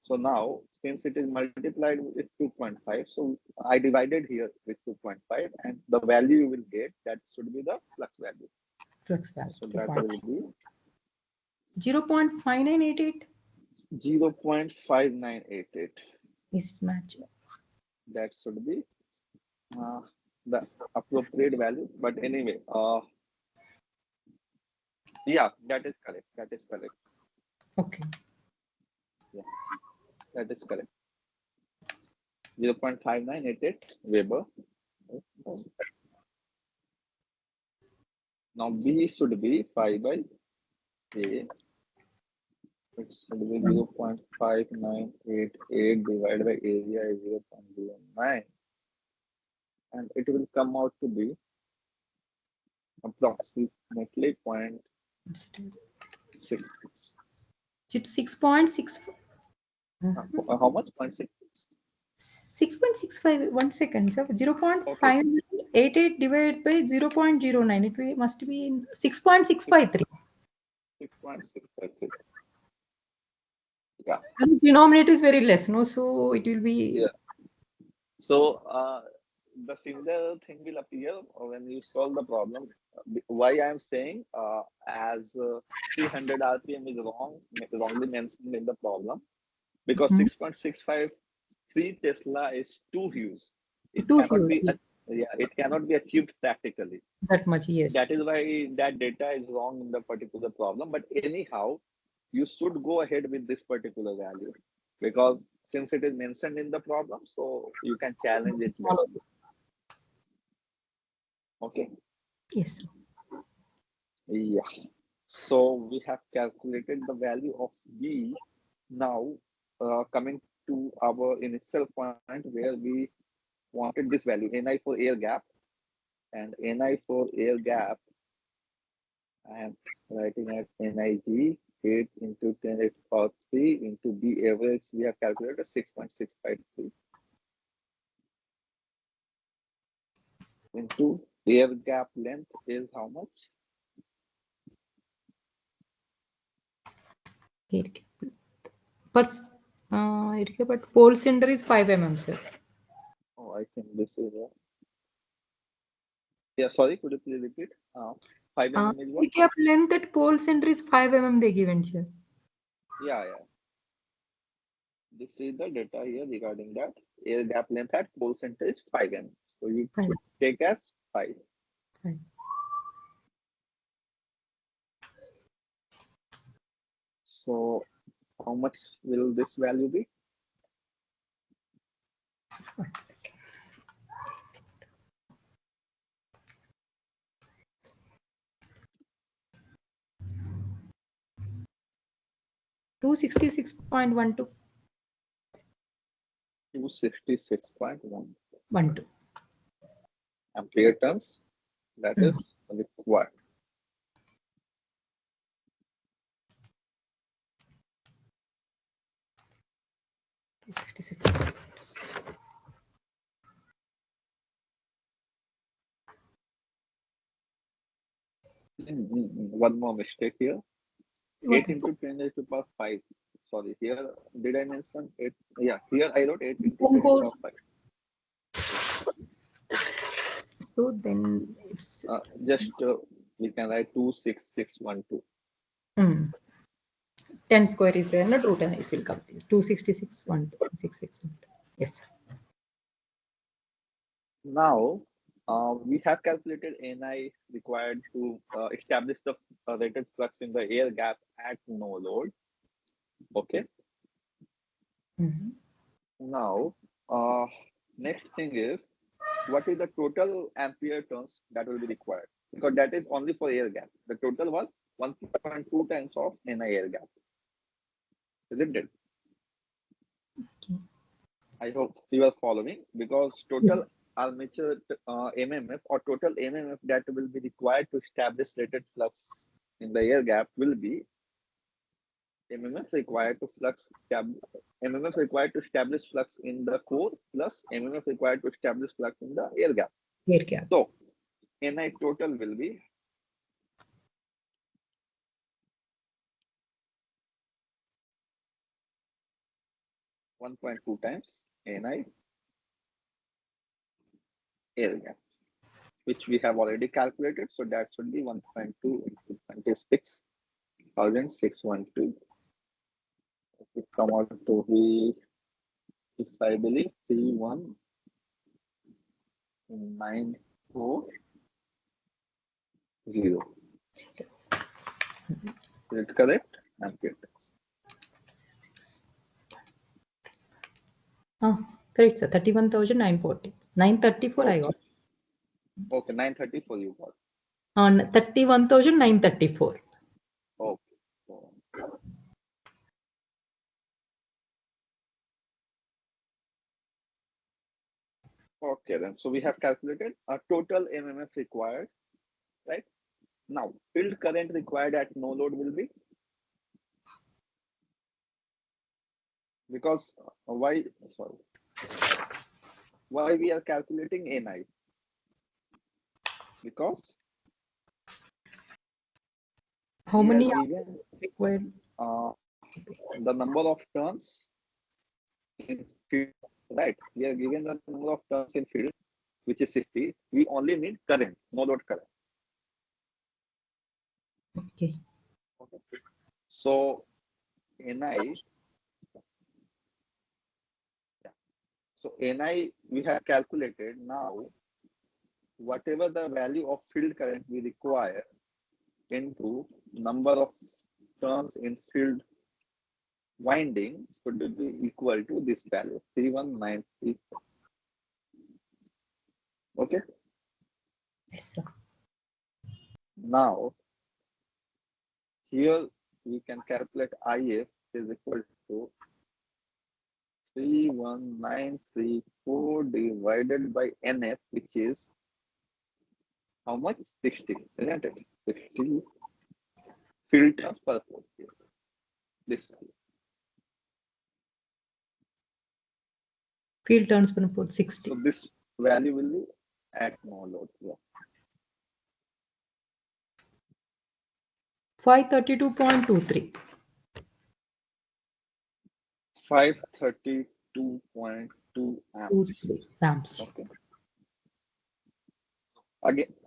So now, since it is multiplied with 2.5, so I divided here with 2.5, and the value you will get, that should be the flux value. Flux value. So that will be 0.5988 0.5988. is match. That should be the appropriate value. But anyway, yeah, that is correct. That is correct. Okay. Yeah, that is correct. 0.5988 Weber. Now B should be 5 by A. It should be 0.5988 divided by area is 0.09. And it will come out to be approximately 0.66. 6.64. How much? 0.66. 6.65. 1 second, sir. Okay. 0.588 divided by 0.09. It must be 6.653. 6.653. Yeah. And the denominator is very less, no? So it will be. Yeah. So the similar thing will appear when you solve the problem. Why I am saying as 300 RPM is wrongly mentioned in the problem, because Mhm. 6.653 Tesla is too huge. It Two cannot hues. be, it cannot be achieved practically. That much, yes. That is why that data is wrong in the particular problem. But anyhow, you should go ahead with this particular value, because since it is mentioned in the problem, so you can challenge it Follow later. this. Okay. Yes. Yeah. So we have calculated the value of B. Now, coming to our initial point where we wanted this value, Ni for air gap, and Ni for air gap, I am writing at Nig 8 into 10 raised to power 3 into B average, we have calculated 6.653 into air gap length is how much? But pole center is 5 mm, sir. Oh, I think this is yeah, sorry, could you please repeat? 5 mm is what? Air length at pole center is 5 mm they given, sir. Yeah, yeah. This is the data here regarding that. Air gap length at pole center is 5 mm. So you should take as 5. 5. So how much will this value be? 1 second. 266.12. 266.1 12. ampere turns. That is required. 266. One more mistake here. 8 into 10 raised to the power 5. Sorry, here did I mention 8? Yeah, here I wrote 8 into 10 raised to the power 5. So then it's Just we can write 26612. 10 square is there, not root, and it will come 266, 1, 266. Yes. Now, we have calculated Ni required to establish the rated flux in the air gap at no load. Okay. Now, next thing is, what is the total ampere turns that will be required? Because that is only for air gap. The total was 1.2 times of Ni air gap. Isn't it? Okay. I hope you are following, because total Yes. armature MMF or total MMF that will be required to establish rated flux in the air gap will be MMF required to MMF required to establish flux in the core plus MMF required to establish flux in the air gap. Air gap. So Ni total will be 1.2 times Ni air gap, which we have already calculated. So that should be 1.2 into 26,612. It will come out to be, if I believe, 31940. Is it correct? Correct, sir. 31,940. 934 I got. Okay, 934 you got. On 31,934. Okay. Okay, then. So we have calculated a total MMF required, right? Now, field current required at no load will be, because why we are calculating Ni? Because How we many are given required? the number of turns in field, right? We are given the number of turns in field, which is 60. We only need current, no load current. Okay. So Ni, so Ni we have calculated. Now whatever the value of field current we require into number of turns in field winding should be equal to this value 3193. Okay. Yes, sir. Now here we can calculate IF is equal to 31934 divided by NF, which is how much? 60, isn't it? 60 field turns per port. This value. Field turns per port 60. So this value will be at no load. Yeah. 532.23. 532.2 amps. 23 amps. Okay.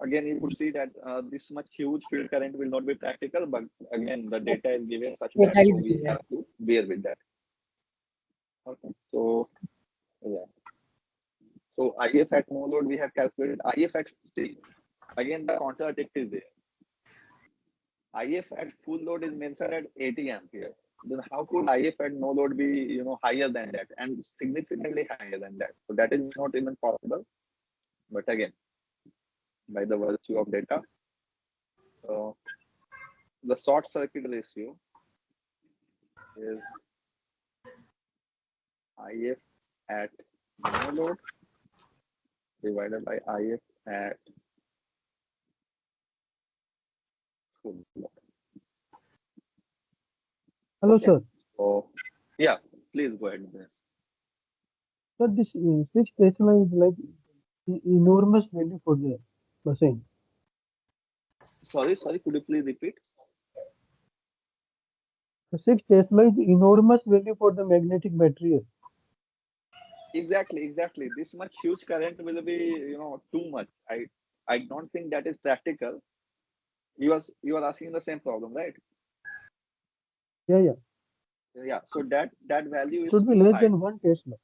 Again, you could see that this much huge field current will not be practical, but again, the data is given such that so we have to bear with that. Okay. So yeah. So IF at no load we have calculated. IF at C. Again, the contradict is there. IF at full load is mentioned at 80 ampere. Then how could IF at no load be higher than that and significantly higher than that? So that is not even possible. But again, by the virtue of data, the short circuit ratio is IF at no load divided by IF at full load. Hello, okay. sir. So yeah, please go ahead, Dinesh. Sir, this fixed Tesla is like enormous value for the machine. Sorry, could you please repeat? The 6 Tesla is enormous value for the magnetic material. Exactly. This much huge current will be, too much. I don't think that is practical. You are asking the same problem, right? Yeah. Yeah. So that value is Should be too less high. than 1 Tesla.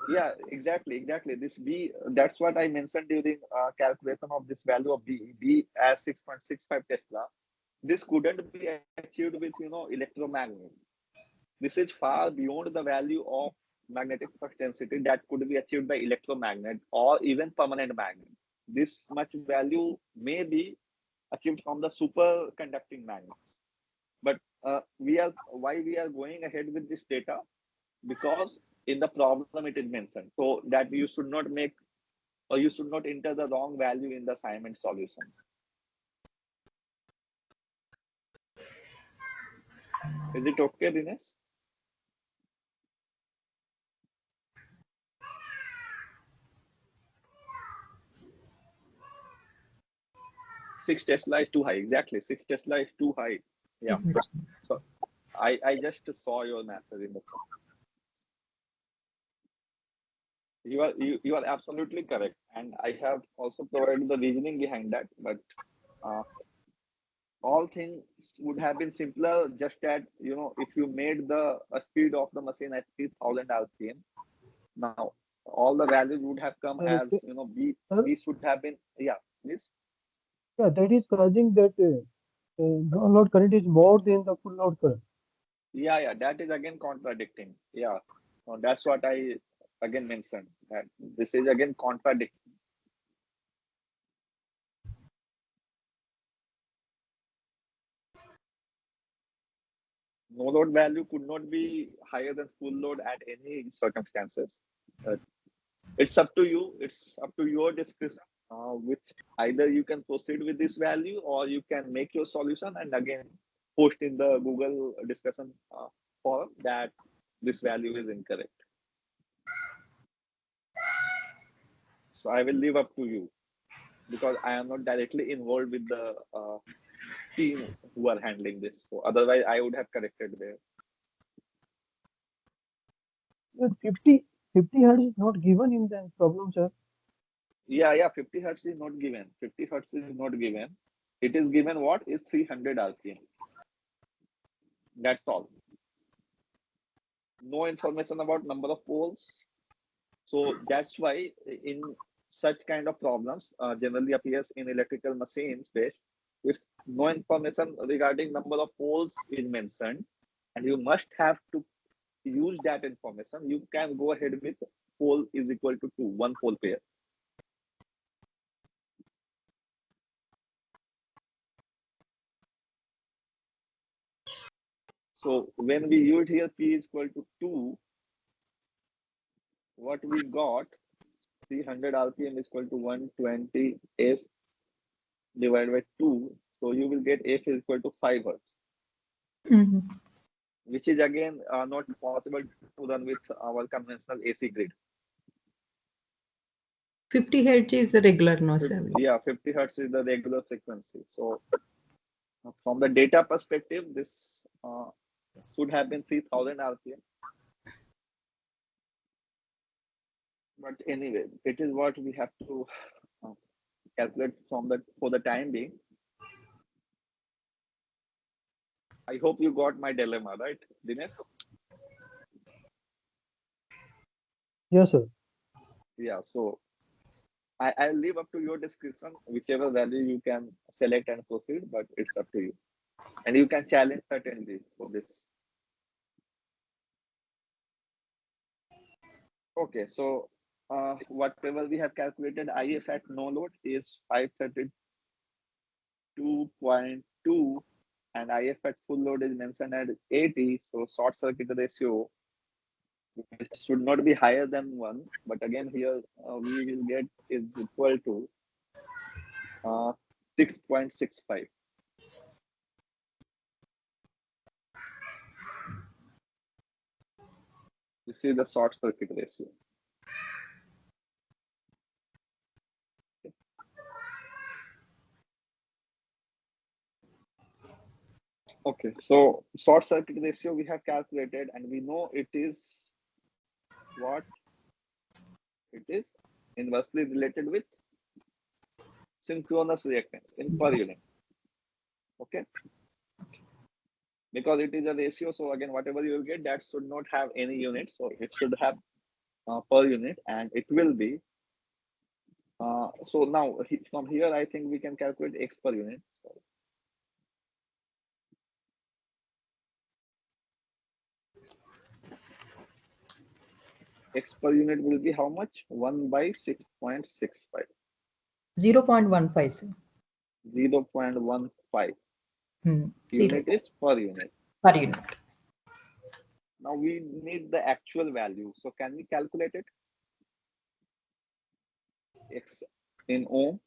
Yeah, exactly. This B, that's what I mentioned during calculation of this value of B as 6.65 Tesla. This couldn't be achieved with, electromagnet. This is far beyond the value of magnetic flux density that could be achieved by electromagnet or even permanent magnet. This much value may be achieved from the superconducting magnets. But why we are going ahead with this data? Because in the problem it is mentioned, so that you should not make, or you should not enter the wrong value in the assignment solutions. Is it okay, Dinesh? 6 Tesla is too high. Exactly, 6 Tesla is too high. Yeah. So I just saw your message in the chat. You are absolutely correct, and I have also provided the reasoning behind that. But uh, all things would have been simpler, just that, if you made the speed of the machine at 3000 RPM, now all the values would have come as, Sir, B should have been, yeah, please. yeah, that is causing that no load current is more than the full load current. Yeah, that is again contradicting. Yeah, that's what I again mentioned, that this is again contradicting. No load value could not be higher than full load at any circumstances. Uh, it's up to you. It's up to your discretion. With either you can proceed with this value, or you can make your solution and again post in the Google discussion forum that this value is incorrect. So I will leave up to you, because I am not directly involved with the team who are handling this. So otherwise, I would have corrected there. 50 hertz is not given in the problem, sir. Yeah, 50 hertz is not given. 50 hertz is not given. It is given what is 300 RPM. That's all. No information about number of poles. So that's why in such kind of problems generally appears in electrical machine space, if no information regarding number of poles is mentioned, and you must have to use that information, you can go ahead with pole is equal to 2, one pole pair. So when we use here P is equal to 2, what we got, 300 RPM is equal to 120 F divided by 2. So you will get F is equal to 5 hertz, which is again not possible to run with our conventional AC grid. 50 hertz is regular, no, sir. Yeah, 50 hertz is the regular frequency. So from the data perspective, this should have been 3000 RPM. But anyway, it is what we have to calculate for the time being. I hope you got my dilemma, right, Dinesh? Yes, sir. Yeah, so I'll leave up to your discretion, whichever value you can select and proceed, but it's up to you. And you can challenge certainly for this. Okay, so whatever we have calculated, IF at no load is 532.2, and IF at full load is mentioned at 80. So short circuit ratio should not be higher than 1, but again here we will get is equal to 6.65. This is the short circuit ratio. Okay, so short circuit ratio we have calculated, and we know it is what? It is inversely related with synchronous reactance in per unit. Okay, because it is a ratio, so again whatever you will get, that should not have any units, so it should have per unit, and it will be so now from here I think we can calculate X per unit. X per unit will be how much? 1 by 6.65. 0.15, sir. 0.15 Zero. unit is per unit. Per unit. Now we need the actual value. So can we calculate it? X in ohm.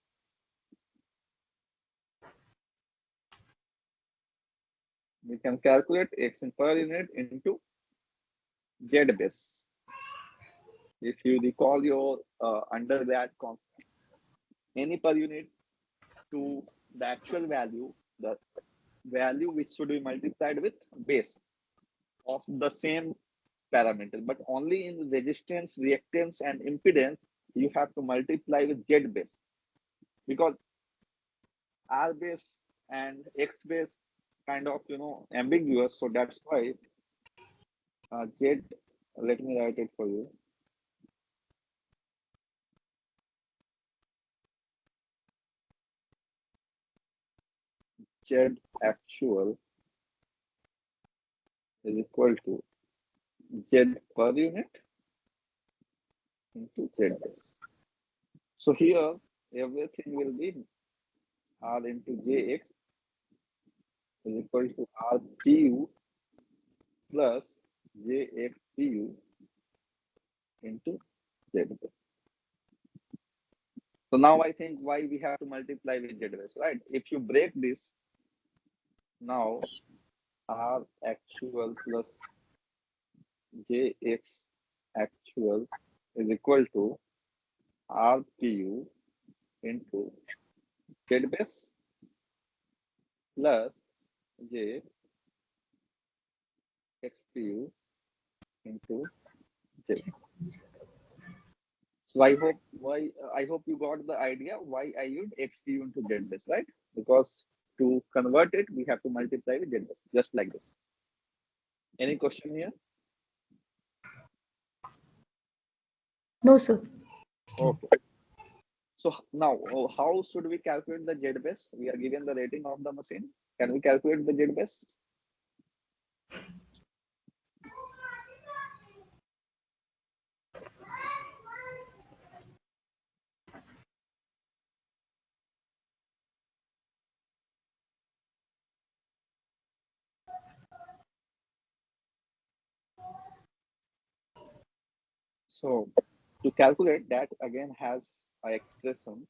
We can calculate X in per unit into Z base. If you recall your undergrad constant, any per unit to the actual value, the value which should be multiplied with base of the same parameter, but only in resistance, reactance, and impedance, you have to multiply with Z base, because R base and X base kind of ambiguous. So that's why Z. Let me write it for you. Z actual is equal to Z per unit into Z base. So here everything will be R into Jx is equal to R pu plus Jx pu into Z base. So now I think why we have to multiply with Z base, right? If you break this, now R actual plus Jx actual is equal to R pu into Z base plus J xpu into J. So I hope you got the idea why I used xpu into Z base, right? Because to convert it, we have to multiply with Z base, just like this. Any question here? No, sir. Okay. So now, how should we calculate the Z base? We are given the rating of the machine. Can we calculate the Z base? So to calculate that, again has an expression.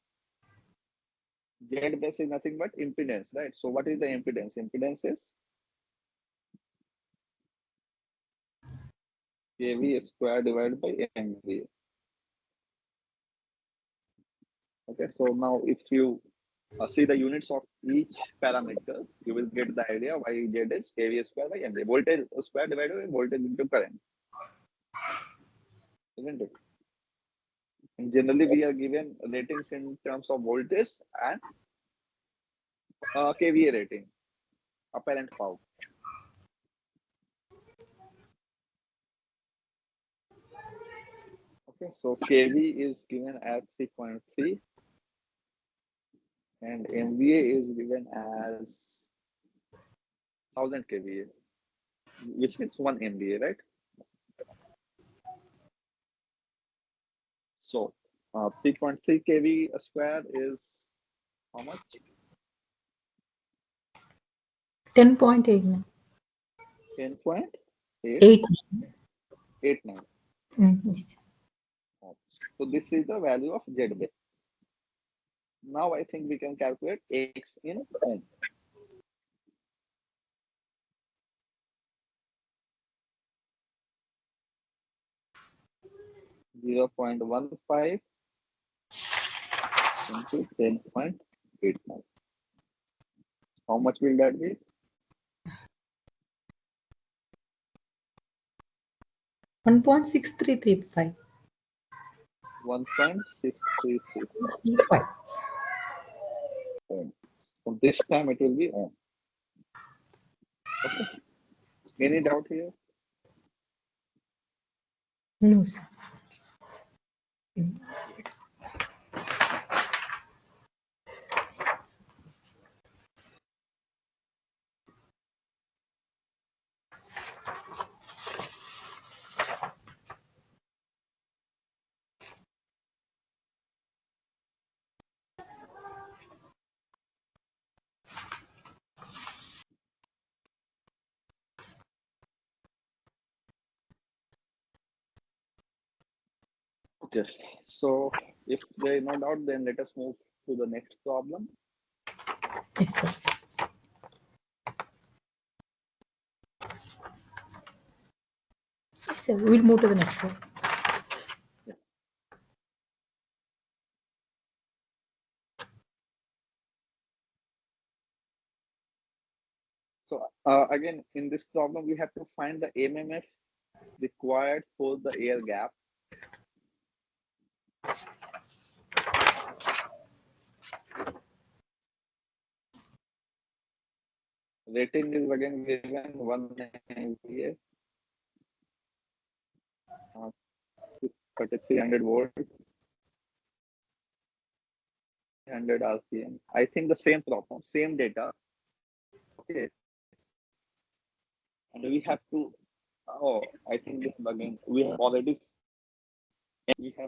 Z base is nothing but impedance, right? So what is the impedance? Impedance is kV square divided by MVA. Okay, so now if you see the units of each parameter, you will get the idea why Z is kVA square by MVA. Voltage square divided by voltage into current, isn't it? And generally, we are given ratings in terms of voltage and kVA rating, apparent power. Okay, so kV is given as 3.3 and MVA is given as 1000 kVA, which means 1 MVA, right? So 3.3 kV square is how much? 10.89. 10.889. 8. Yes. So this is the value of Z base. Now I think we can calculate X in ohm. Zero 0.15 into 10.89. How much will that be? 1.6335. 1.6335 ohm. So this time it will be ohm. Okay. Any doubt here? No, sir. Okay, so if there is no doubt, then let us move to the next problem. Yes, sir. Yes, sir. We will move to the next one. Yeah. So again, in this problem, we have to find the MMF required for the air gap. Rating is again given 1 MVA, 3300 volt, 100 RPM. I think the same problem, same data. Okay, and we have to. Oh, I think this again we have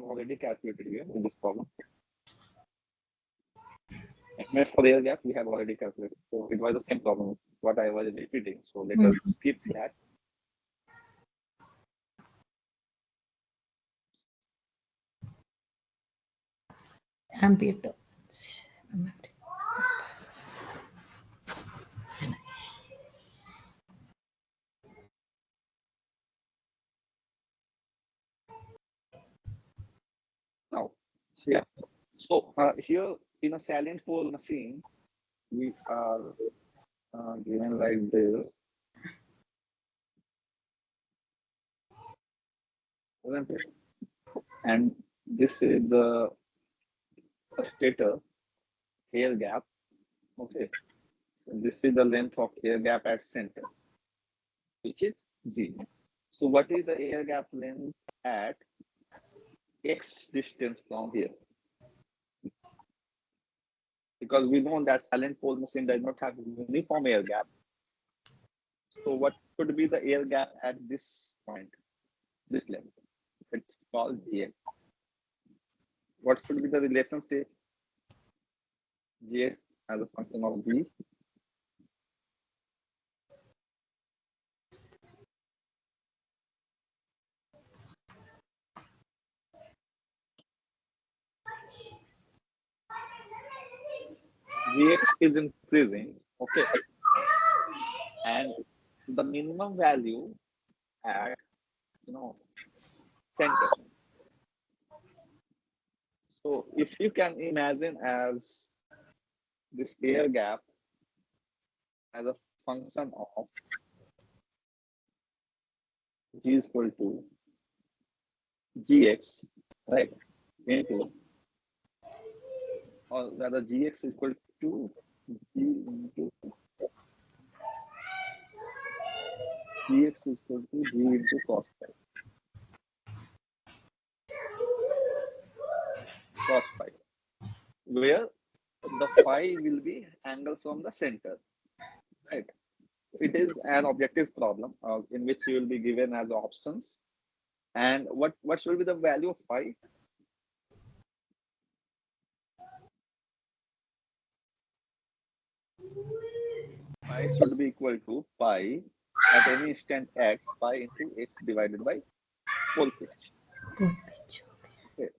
already calculated here in this problem. MF for air gap we have already calculated. So it was the same problem what I was repeating. So let us skip that. Ampere turns. Now, yeah. So here in a salient pole machine, we are given like this. Isn't it? And this is the stator air gap. Okay. So this is the length of air gap at center, which is G. So what is the air gap length at X distance from here? Because we know that silent pole machine does not have uniform air gap. So what could be the air gap at this point, this length? It's called Gx. What could be the relationship Gx as a function of B? Gx is increasing, okay, and the minimum value at center. So if you can imagine as this air gap as a function of G is equal to Gx, right, into, or rather Gx is equal to G into Gx is equal to G into cos phi. Cos phi, where the phi will be angle from the center, right? It is an objective problem in which you will be given as options. And what should be the value of phi? Phi should be equal to pi at any instant x, pi into x divided by pole pitch. Okay.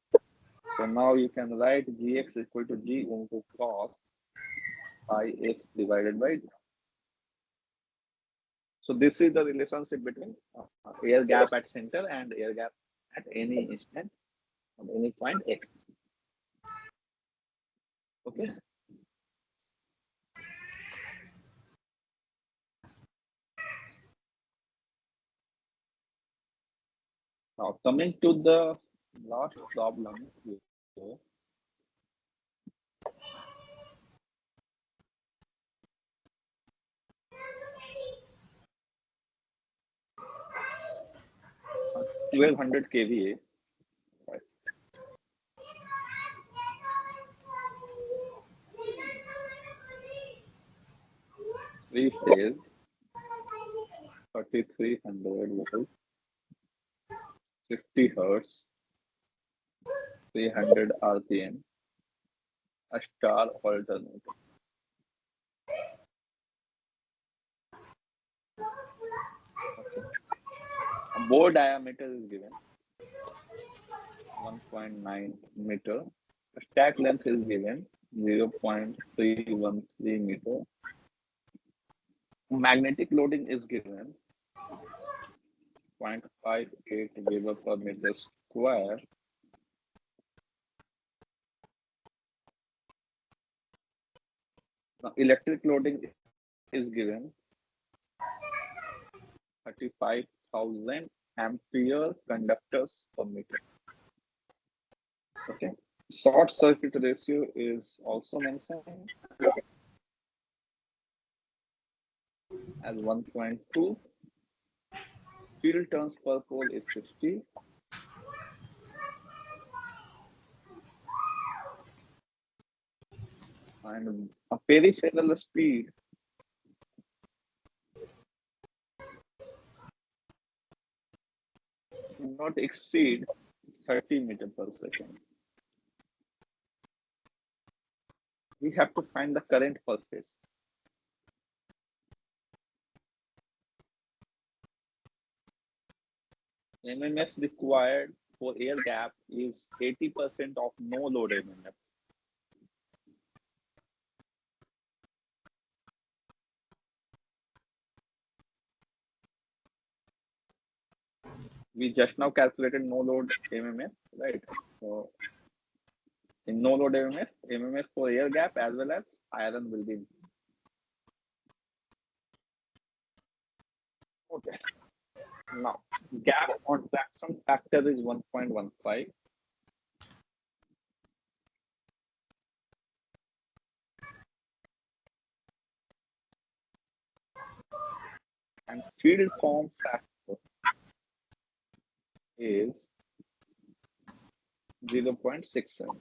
So now you can write Gx equal to G into cos pi x divided by. So this is the relationship between air gap at center and air gap at any instant at any point x. Okay. Now coming to the last problem here. 1200 kVA, right? 3 phase, 3300 volt, 50 hertz, 300 RPM, a star alternator. Okay. A bore diameter is given. 1.9 meter. The stack length is given 0.313 meter. Magnetic loading is given 0.58 Weber per meter square. Now, electric loading is given 35,000 ampere conductors per meter. Okay. Short circuit ratio is also mentioned as 1.2. Field turns per pole is 60. And a peripheral speed should not exceed 30 meter per second. We have to find the current per phase. MMF required for air gap is 80% of no load MMF. We just now calculated no load MMF, right? So in no load MMF for air gap as well as iron will be. Okay. Now, gap on traction factor is 1.15. And field form factor is 0.67.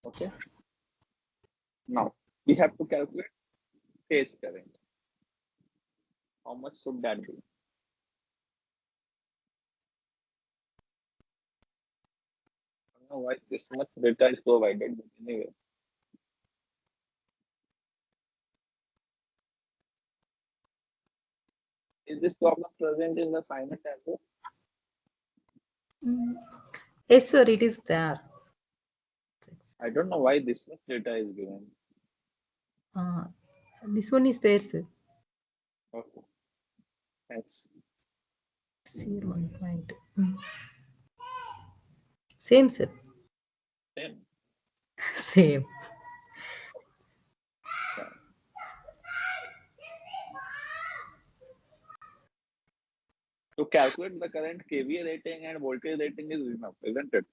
Okay. Now, we have to calculate phase current. How much should that be? I don't know why this much data is provided, but anyway. Is this problem present in the assignment as well? Yes, sir, it is there. I don't know why this much data is given. This one is there, sir. Okay. Thanks. See 1 point. Same, sir. Same. Same. Yeah. To calculate the current KVA rating and voltage rating is enough, isn't it?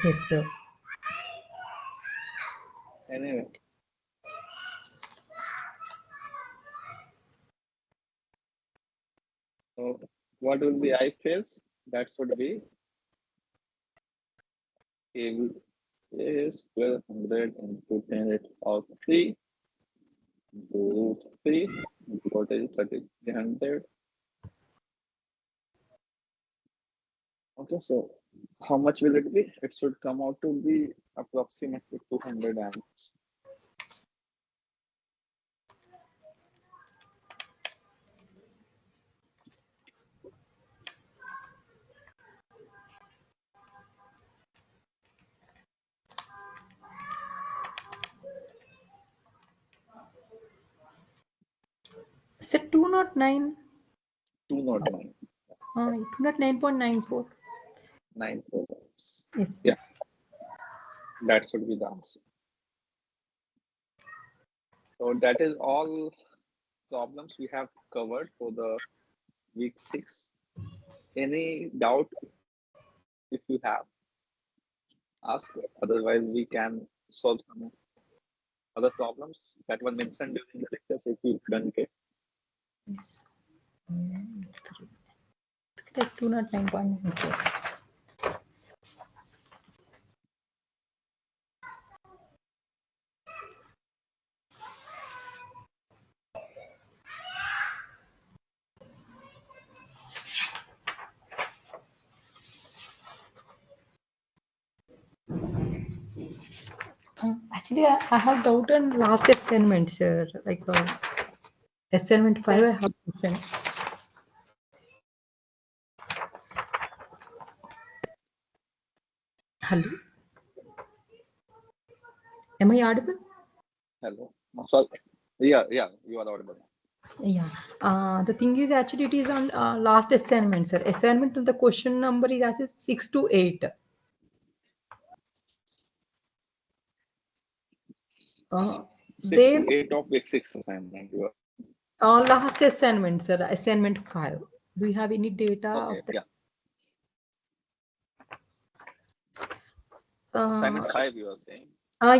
Yes, sir. Anyway. So what will be I phase? That should be KVA is 1200 into 10 raised to power 3 into root 3 into voltage 3300. Okay, so how much will it be? It should come out to be approximately 200 amps. Sir, 209. 209. 209.94. 94 amps. Yes. Yeah, that should be the answer. So that is all problems we have covered for the week 6. Any doubt if you have, ask. Otherwise, we can solve some other problems that were mentioned during the lectures if you couldn't get. Yes. Correct. 209.94. Actually, I have doubt on last assignment, sir. Like Assignment 5, I have a question. Hello. Am I audible? Hello. So, yeah, you are audible. Yeah. The thing is actually it is on last assignment, sir. Assignment the question number is actually 6 to 8. Six There to eight of week 6 assignment. You are, last assignment, sir. Assignment 5. Do you have any data of okay, that? yeah. Uh, Assignment 5, you are saying.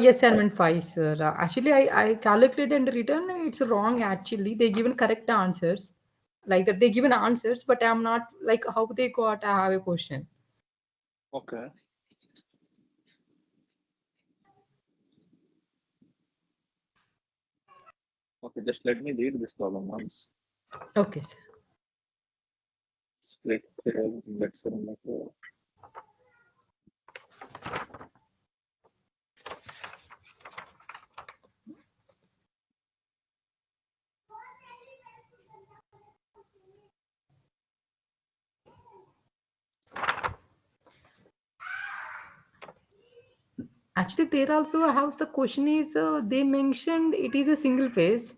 yes, assignment 5, sir. Actually, I calculated and written. It's wrong. Actually, they given correct answers, like that. They given answers, but I'm not like how they got. I have a question. Okay. Okay, just let me read this problem once. Okay, sir. Split index number. Actually, there also how the question is. They mentioned it is a single phase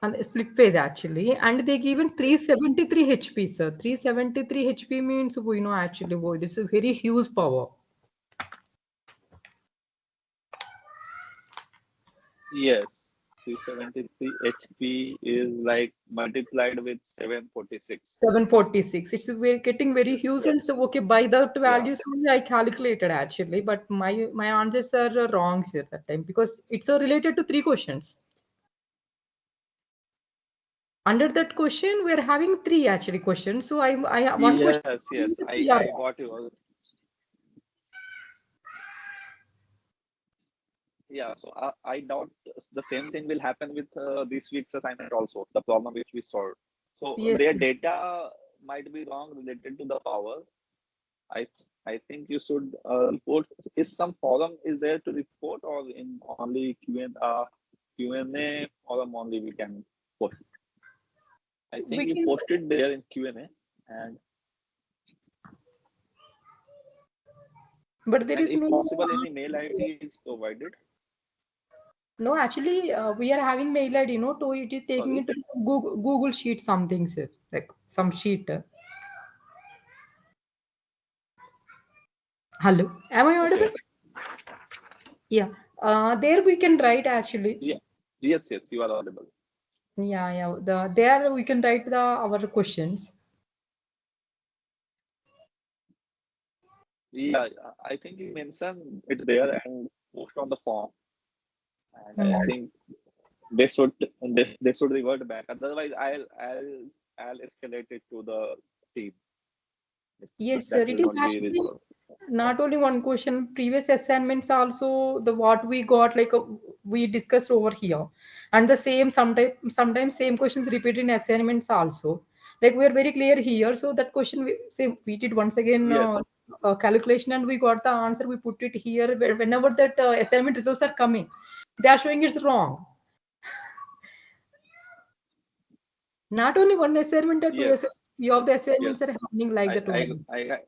and a split phase actually, and they given 373 HP, sir. 373 HP means we know actually, boy, this is a very huge power. Yes, 373 HP is like multiplied with 746. 746. It's very, getting very Yes, huge, sir. and so okay, by that Yeah. values only I calculated actually, but my answers are wrong here that time because it's related to three questions. Under that question, we are having three actually questions. So I have one question. Yes. Yeah. I got you. Yeah, so I doubt the same thing will happen with this week's assignment also, the problem which we solved. So Yes. their data might be wrong related to the power. I I think you should report. Is some forum is there to report, or in only Q&A forum only we can post? I We think you can, posted there in Q&A, but there and is if no. possible, any mail ID is provided. No, actually, we are having mail ID. No, to it is taking Sorry. it to Google Sheet something, sir, like some sheet. Hello, am I audible? Okay. Yeah. There we can write actually. Yeah. Yes, you are audible. Yeah. There we can write our questions. Yeah, I think you mentioned it there and post on the form, and I Mm. think they should they should revert back. Otherwise, I'll escalate it to the team. If Yes, sir. that It will is not be actually resolved. not only one question. Previous assignments also the what we got like we discussed over here, and the same sometimes same questions repeated in assignments also. Like we are very clear here. So that question we did once again Yes, calculation and we got the answer. We put it here. Whenever that assignment results are coming, they are showing it's wrong. Not only one assignment or two assignments. yes, Few of the assignments are yes. happening like I, that I, only. yeah,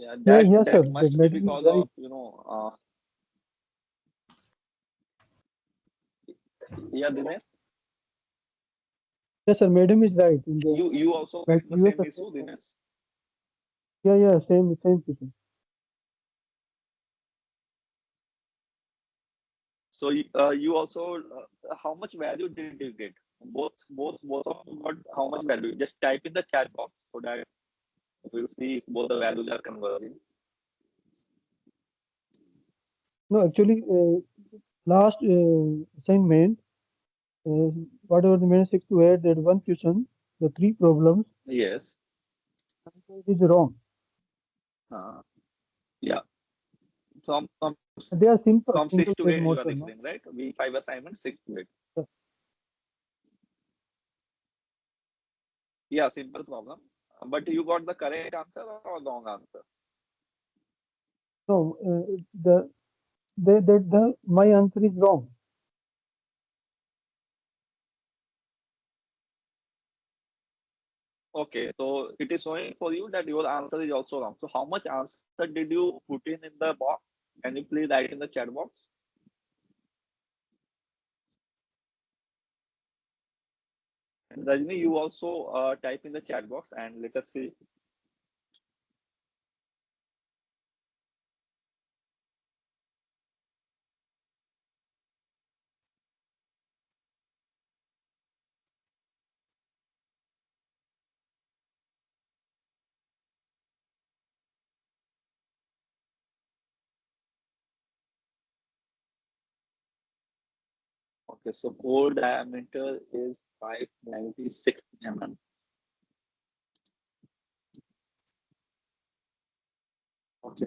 Yeah, that yes, sir. that The must be madam is because right. of yeah, Dinesh, Yes, sir. Madam is right. In the you also my face the previous same issue, assignment. Dinesh. Yeah, same question. So you also how much value did you get? Both of you got how much value? Just type in the chat box so that we'll see if both the values are converging. No, actually, last assignment, whatever the main 6 to 8, that one question, the three problems, Yes. it is wrong. Uh, yeah. From from They are simple, from six single to phase eight you are motor, no? referring, right? Week 5 assignment 6 to 8. So, Yeah, simple problem. But you got the correct answer or wrong answer? no, the my answer is wrong. Okay, so it is showing for you that your answer is also wrong. So how much answer did you put in the box? Can you please write in the chat box? And Rajni, you also type in the chat box and let us see. Okay, so core diameter is 596 mm. Okay,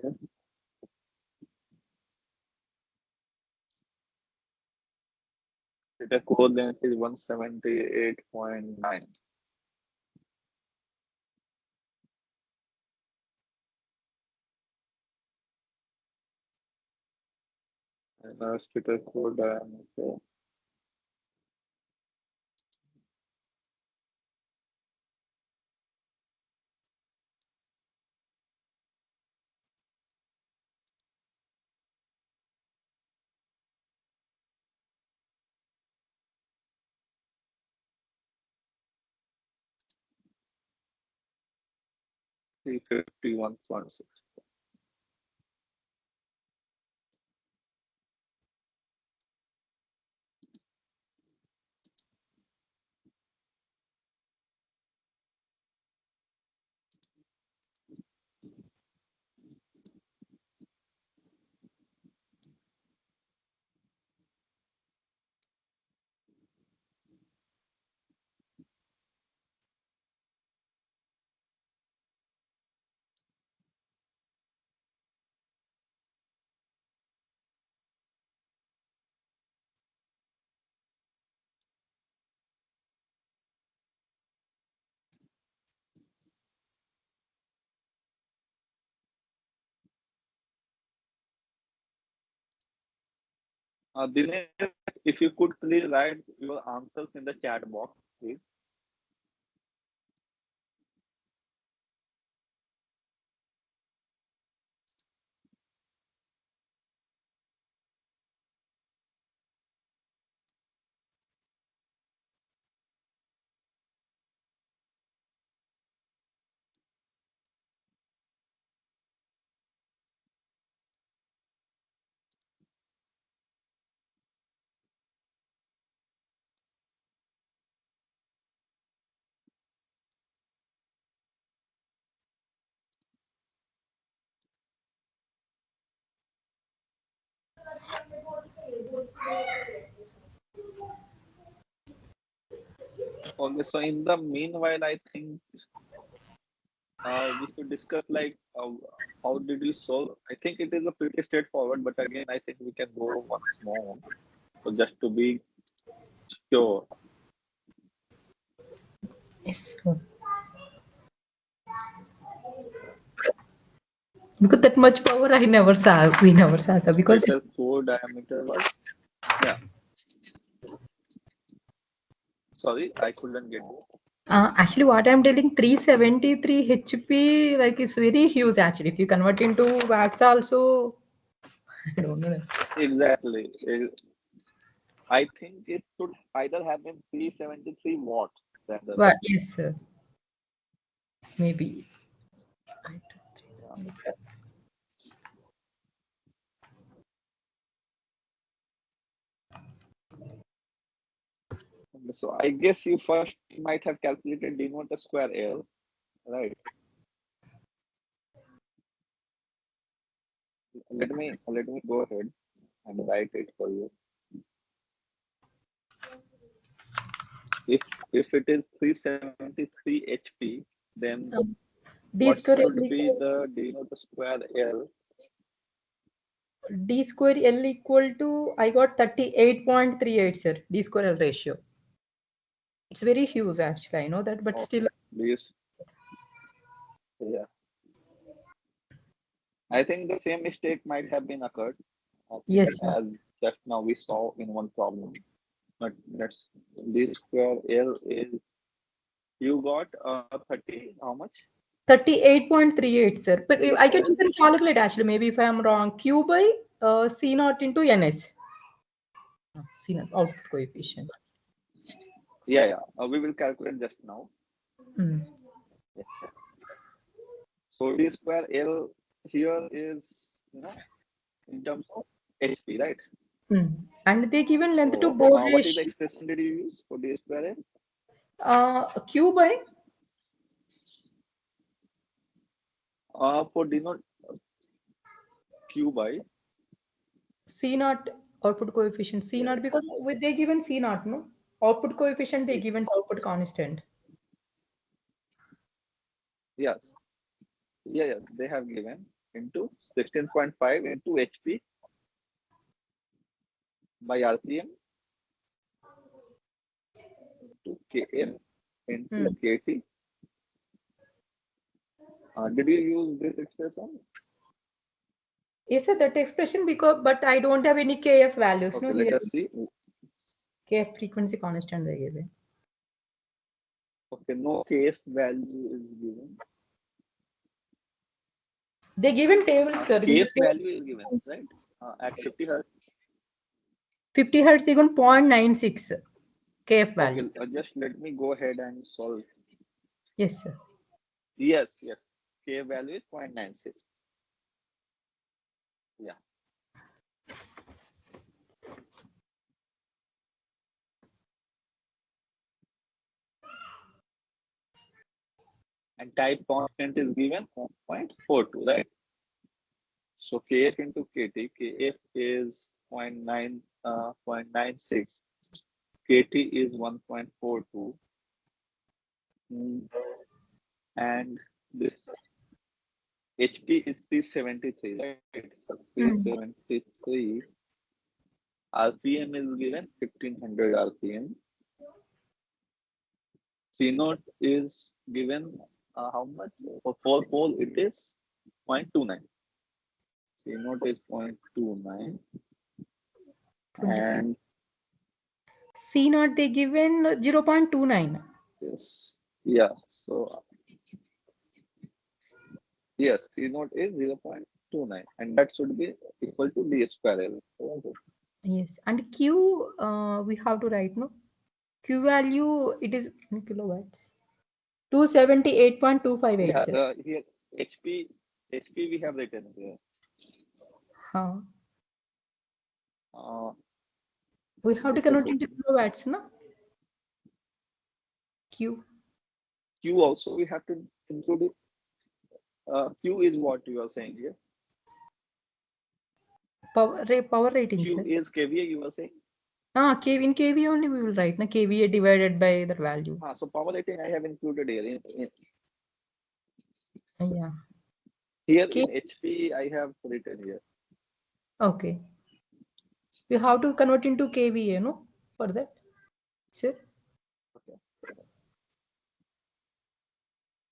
the core length is 178.9. And the core diameter 351.6. Dinesh, if you could please write your answers in the chat box, please. Okay, so in the meanwhile, I think we should discuss like how did you solve? I think it is a pretty straightforward, but again, I think we can go once more. So just to be sure. Yes. Because that much power I never saw. We never saw, sir. Because Stator core diameter was, yeah. Sorry, I couldn't get it. actually, what I'm telling, 373 HP, like it's very huge. Actually, if you convert into watts, also, I don't know. Exactly. I think it should either have been 373 watts rather. But yes, sir. Maybe. Yeah. So I guess you first might have calculated d naught square L, right? Let me go ahead and write it for you. If it is 373 HP, then D what square should L be equal, the d naught square L? D square L equal to, I got 38.38, sir. D square L ratio. It's very huge, actually. I know that, but Okay, still, this, yeah. I think the same mistake might have been occurred. I think yes, sir. as just now we saw in one problem. But that's d square L is You got 30, how much? 38.38, sir. But Please I go can ahead. even calculate actually, maybe if I am wrong. Q by C naught into NS. C naught output coefficient. Yeah, yeah. We will calculate just now. Mm. Yeah. So d square L here is, in terms of HP, right? Mm. And they given length to So bore what is the ratio. expression did you use for d square L? Q by For denote Q by, C naught output coefficient. C yeah, naught because with they given C naught, no? Output coefficient they yeah, given output constant. yes, yeah, they have given into 16.5 into HP by RPM into KM into Mm. KT. Did you use this expression? Yes, sir, that expression because but I don't have any KF values, no Okay, let here. us see. KF frequency constant they given. Okay, no KF value is given. They given tables, sir. In the KF table, value is given, right? At 50 hertz. 50 hertz they given 0.96 KF Okay, value. just let me go ahead and solve. Yes, sir. Yes, yes. KF value is 0.96. Yeah. And type constant is given 1.42, right? So KF into KT, KF is zero point 0.9, 0.96, KT is 1.42, and this HP is 373, right? So Mm. 373, RPM is given 1500 RPM. C naught is given how much? For 4 pole, it is 0.29. C naught is 0.29. 25. And C naught they given 0.29. this, yeah, so yes, C naught is 0.29, and that should be equal to D square L. Yes, and Q we have to write no. Q value it is in kilowatts. 278.258, Yeah, sir. here HP we have written here. Huh. Uh, We have to okay, convert so into kilowatts, no? Q. Q also we have to include it. Q is what you are saying here. Power rating, Q sir. is kVA you are saying. In KV only we will write, na KVA divided by the value. So power rating I have included here. Yeah. Here K. in HP I have written here. Okay. We have to convert into KVA, no? For that, sir. Okay.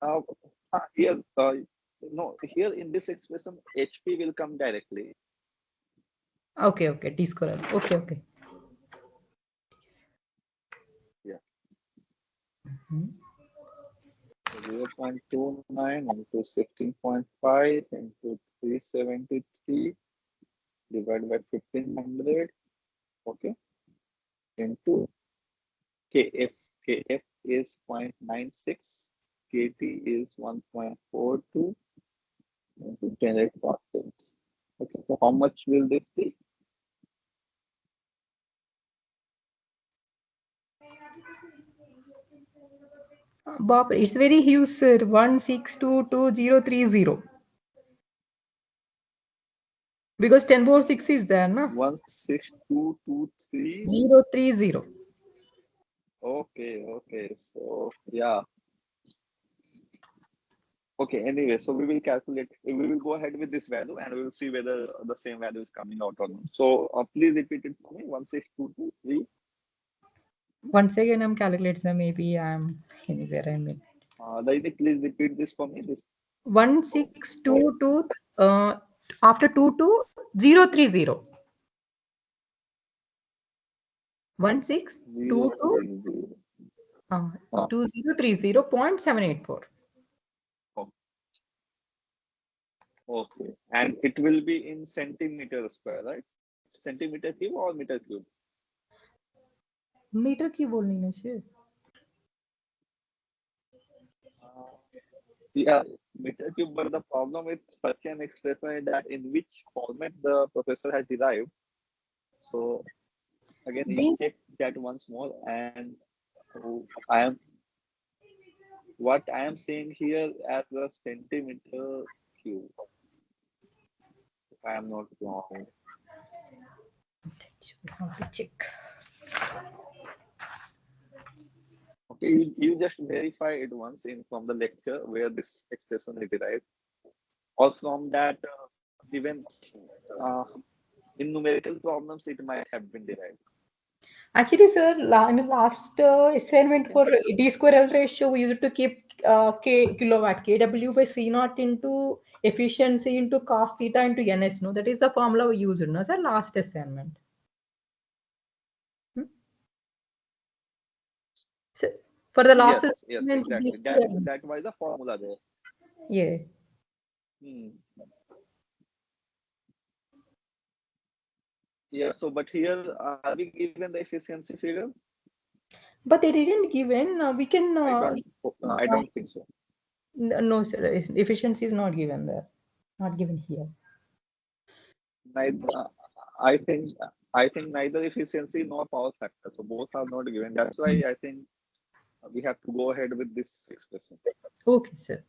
Uh, Here, no, here in this expression, HP will come directly. Okay, okay. T square. Okay, okay. Yeah. Hmm. 0.29 into 16.5 into 373 divided by 1500. Okay. Into KF. KF is 0.96. KT is 1.42 into 10 8%. Okay. So how much will this be? Bob, it's very huge, sir. 1622030. Because 10 power 6 is there, na? 16223. 030. Okay, okay. So yeah. Okay, anyway, so we will calculate, we will go ahead with this value and we will see whether the same value is coming out or not. So please repeat it for me, 16223. Once again, I'm calculating. Maybe I'm anywhere. I mean, Daini, please repeat this for me. This 1622 after 22030. 1622. 030. Uh, Uh, 2030.784. o- okay. And it will be in centimeter square, right? Centimeter cube or meter cube? Metre की बोलनी ना चाहिए. Uh, yeah, meter cube. But the problem with such an expression is that in which format the professor has derived. So again, you They check that once more, and I am what I am seeing here as a centimeter cube. If I am not wrong. should have to check. Okay, you just verify it once in from the lecture where this expression is derived, or from that even uh, in numerical problems it might have been derived. Actually, sir, in the last assignment Okay. for D square L ratio, we used to keep K kilowatt, KW by C naught into efficiency into cos theta into NH. No, that is the formula we used. No, sir, last assignment. Hmm? So, for the last Yes, assignment, D exactly. square. That was the formula there. Yeah. Hmm. Yeah. So, but here are we given the efficiency figure? But they didn't give in. We can. I don't think so. No, sir, efficiency is not given there. Not given here. Neither, I think neither efficiency nor power factor. So both are not given. That's why I think we have to go ahead with this expression. Okay, sir.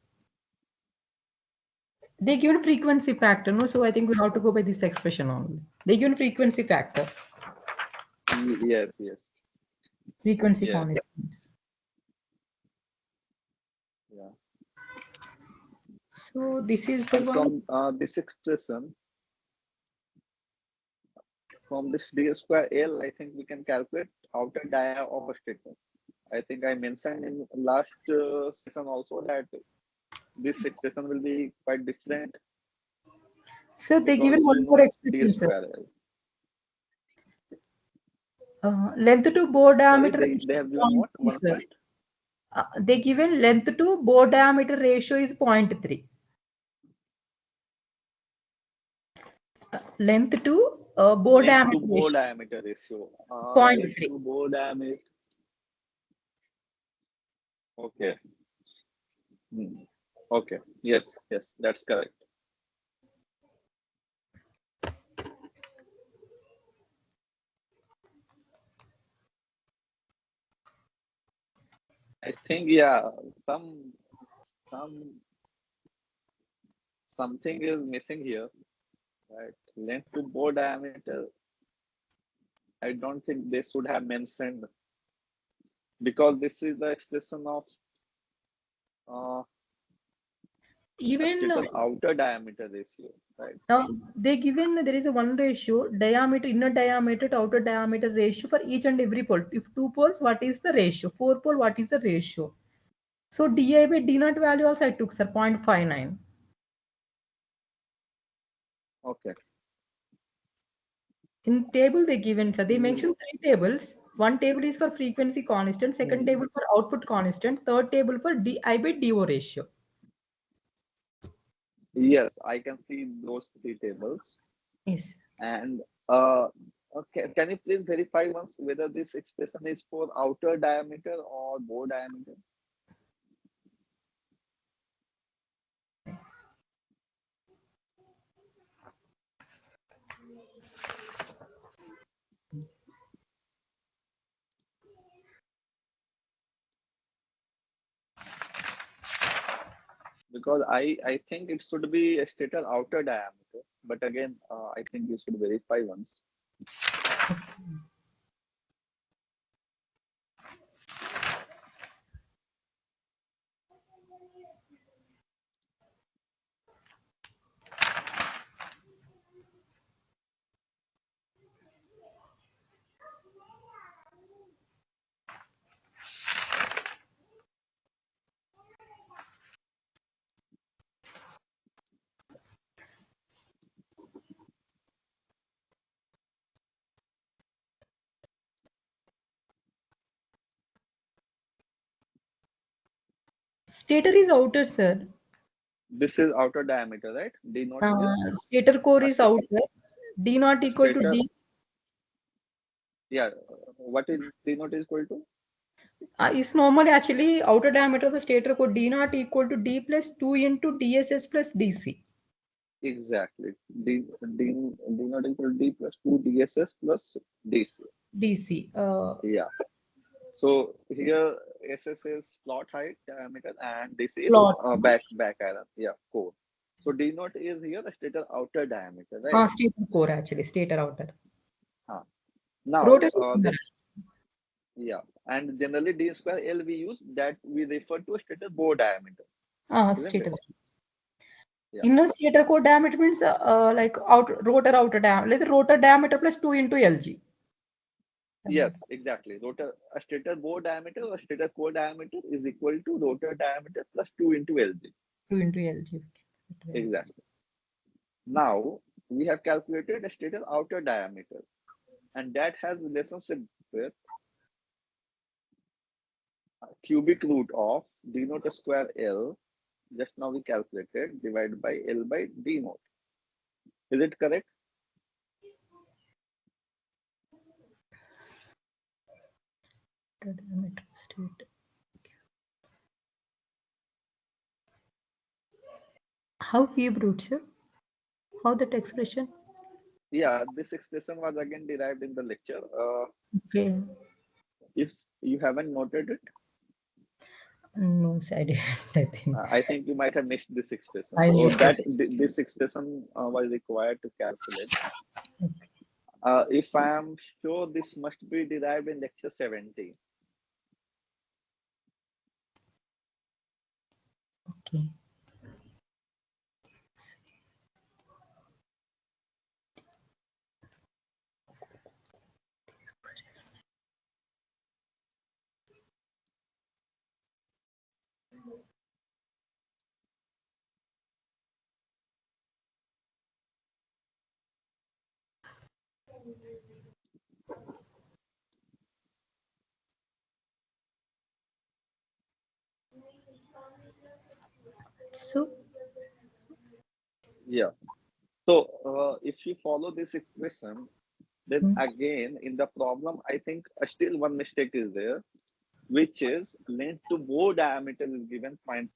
They given frequency factor, no? So I think we have to go by this expression only. They given frequency factor, Yes, yes, frequency yes. constant. Yeah. So this is the And one. from this expression, from this d square L, I think we can calculate outer dia of a stator. I think I mentioned in last session also that this expression will be quite different So they given because one you more know d expression, sir. square L. Length to bore Sorry, diameter they ratio have is given point what? 0.3, One sir. point? They given length to bore diameter ratio is 0.3. Length to bore Length to diameter bore ratio diameter ratio. point Length 0.3. to bore diameter. Okay. Hmm. Okay. Yes. Yes. That's correct. I think yeah. Some something is missing here. Right. Length to bore diameter. I don't think they should have mentioned because this is the expression of uh, a Even stator outer diameter ratio. Right. they given there is a one ratio diameter inner diameter to outer diameter ratio for each and every pole. If two poles, what is the ratio? Four pole, what is the ratio? So di by d naught value also I took, sir, 0.59. Okay. In table they given, sir, they Mm, mentioned three tables. One table is for frequency constant, second mm. table for output constant, third table for di by do ratio. Yes, I can see those three tables. Yes. And okay, can you please verify once whether this expression is for outer diameter or bore diameter? Because I think it should be stated outer diameter, but again, I think you should verify once. Stator is outer, sir. This is outer diameter, right? D naught is Stator core a is outer. D not equal to stator. D. Yeah. What is D naught is equal to? Is normally actually outer diameter of the stator core D not equal to D plus 2 into DSS plus DC. Exactly. D naught equal to D plus 2 DSS plus DC. DC. Yeah. So here SS is slot height diameter and this is Plot. back iron. Yeah, core. So D naught is here the stator outer diameter, right? Stator core actually, stator outer. Huh. Now Rotor is inner. yeah, and generally D square L we use that we refer to stator bore diameter, isn't Stator. it? Yeah. Inner stator core diameter means like rotor outer diameter, like the rotor diameter plus 2 into LG. Yes, exactly. Rotor a stator bore diameter or stator core diameter is equal to rotor diameter plus 2 into LG. 2 into LG. Exactly. Now we have calculated a stator outer diameter, and that has relationship with cubic root of d naught square L. Just now we calculated divided by L by d naught. Is it correct? Diameter state. How cube root, sir? How that expression? Yeah, this expression was again derived in the lecture. Okay. If you haven't noted it, No, sir, I didn't. I think. I think you might have missed this expression. I So missed it. this expression was required to calculate. Okay. If I am sure this must be derived in lecture 17. Okay. So, Yeah. So if you follow this equation, then hmm, again in the problem, I think still one mistake is there, which is length to bore diameter is given 0.3.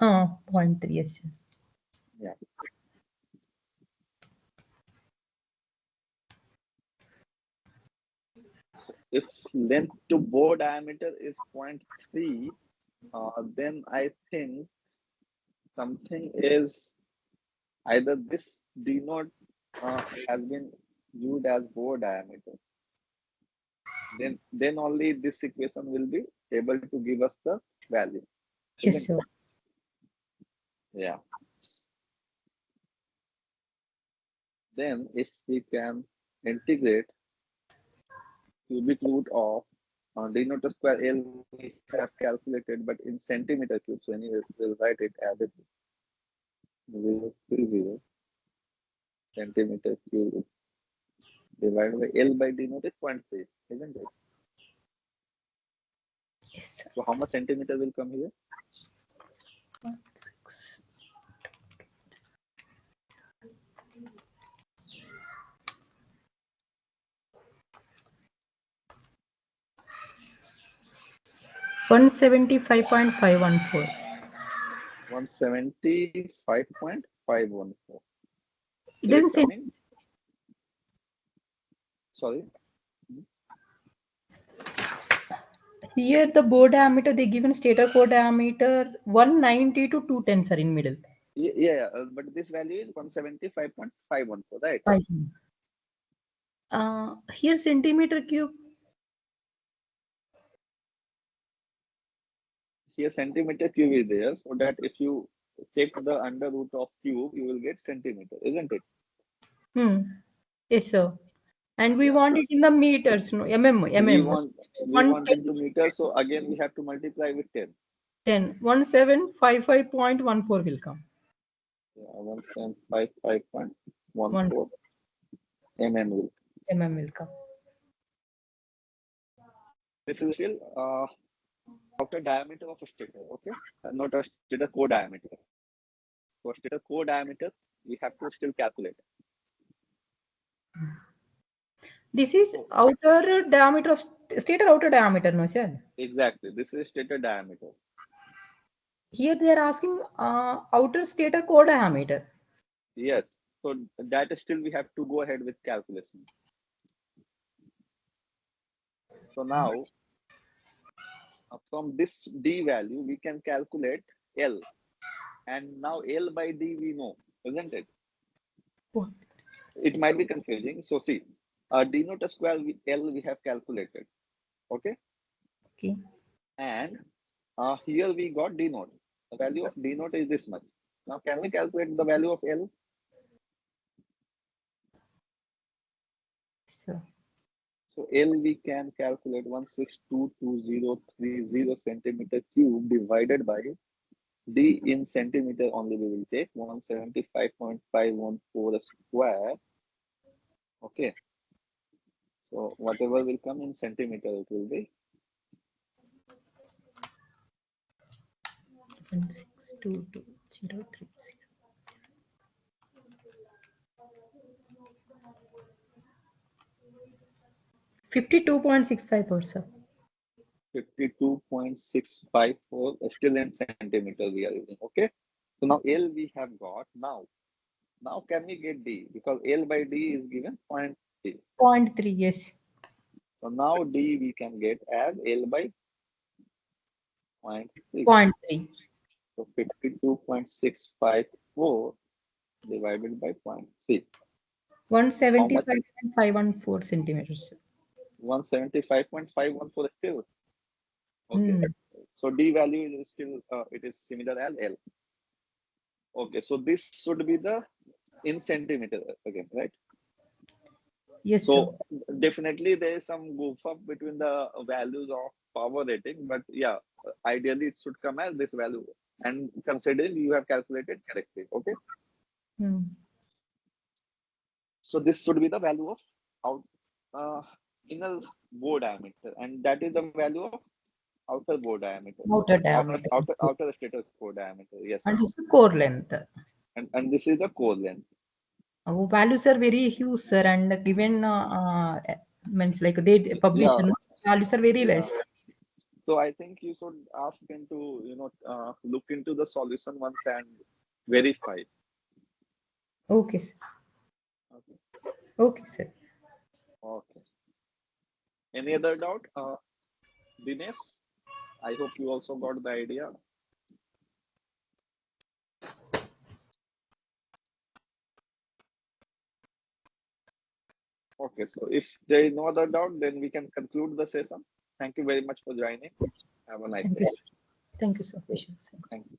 0.3, yes, sir. Yeah. So if length to bore diameter is 0.3, then I think something is either this D naught has been used as bore diameter. Then only this equation will be able to give us the value, Yes, isn't sir. it? Yeah. Then if we can integrate cubic root of d naught square L we have calculated, but in centimeter cube. So anyway, we'll write it as it 0.30 centimeter cube divided by L by d naught is 0.3, isn't it? Yes, sir. So how much centimeter will come here? 6. 175.514. 175.514. It Is it doesn't say coming? Sorry. here the bore diameter they given stator core diameter 190 to 210, sir, in middle. Yeah, but this value is 175.514, right? Right. Here centimeter cube. Here centimeter cube is there, so that if you take the under root of cube, you will get centimeter, isn't it? Hmm. Yes, sir. And we Yeah. want it in the meters, no, We mm. want we want into meters, so again we have to multiply with 10. 1755.14 will come. Yeah, 1.55.14 1 mm will. will come. This is still outer diameter of a stator, okay, not a stator core diameter. For stator core diameter, we have to still calculate. This is So outer diameter of stator outer diameter, no sir? exactly, this is stator diameter. Here they are asking outer stator core diameter. Yes. So that is still we have to go ahead with calculation. So now from this D value, we can calculate L. And now L by D we know, isn't it? What? It might be confusing. So see, D naught square L we have calculated. Okay. Okay. And here we got D naught. The value of D naught is this much. Now can we calculate the value of L? So So L we can calculate 1622030 centimeter cube divided by D in centimeter only we will take 175.514 square. Okay. So whatever will come in centimeter, it will be 1622030. 52.65%. 52.654 still in centimeter we are using. Okay. So now L we have got. Now can we get D? Because L by D is given 0.3. 0.3, yes. So now D we can get as L by 0.3. 0.3. So 52.654 divided by 0.3. How much? 175.514 centimeters. 175.514 still. Okay. Hmm. So D value is still it is similar as L. Okay. So this should be the in centimeter again, right? Yes, sir. So definitely there is some goof up between the values of power rating, but yeah, ideally it should come as this value. And considering you have calculated correctly. Okay. Hmm. So this should be the value of out uh, inner bore diameter, and that is the value of outer bore diameter, Outer diameter. outer stator core diameter. Yes, And this is core length. and this is the core length. Our values are very huge, sir, and given means like they publish Yeah, values are very yeah. less. So I think you should ask into look into the solution once and verify. Okay, sir. Okay. Okay, sir. Okay. Any other doubt, Dinesh? I hope you also got the idea. Okay, so if there is no other doubt, then we can conclude the session. Thank you very much for joining. Have a nice Thank you, day. sir. Thank you, sir. Patience. Thank you.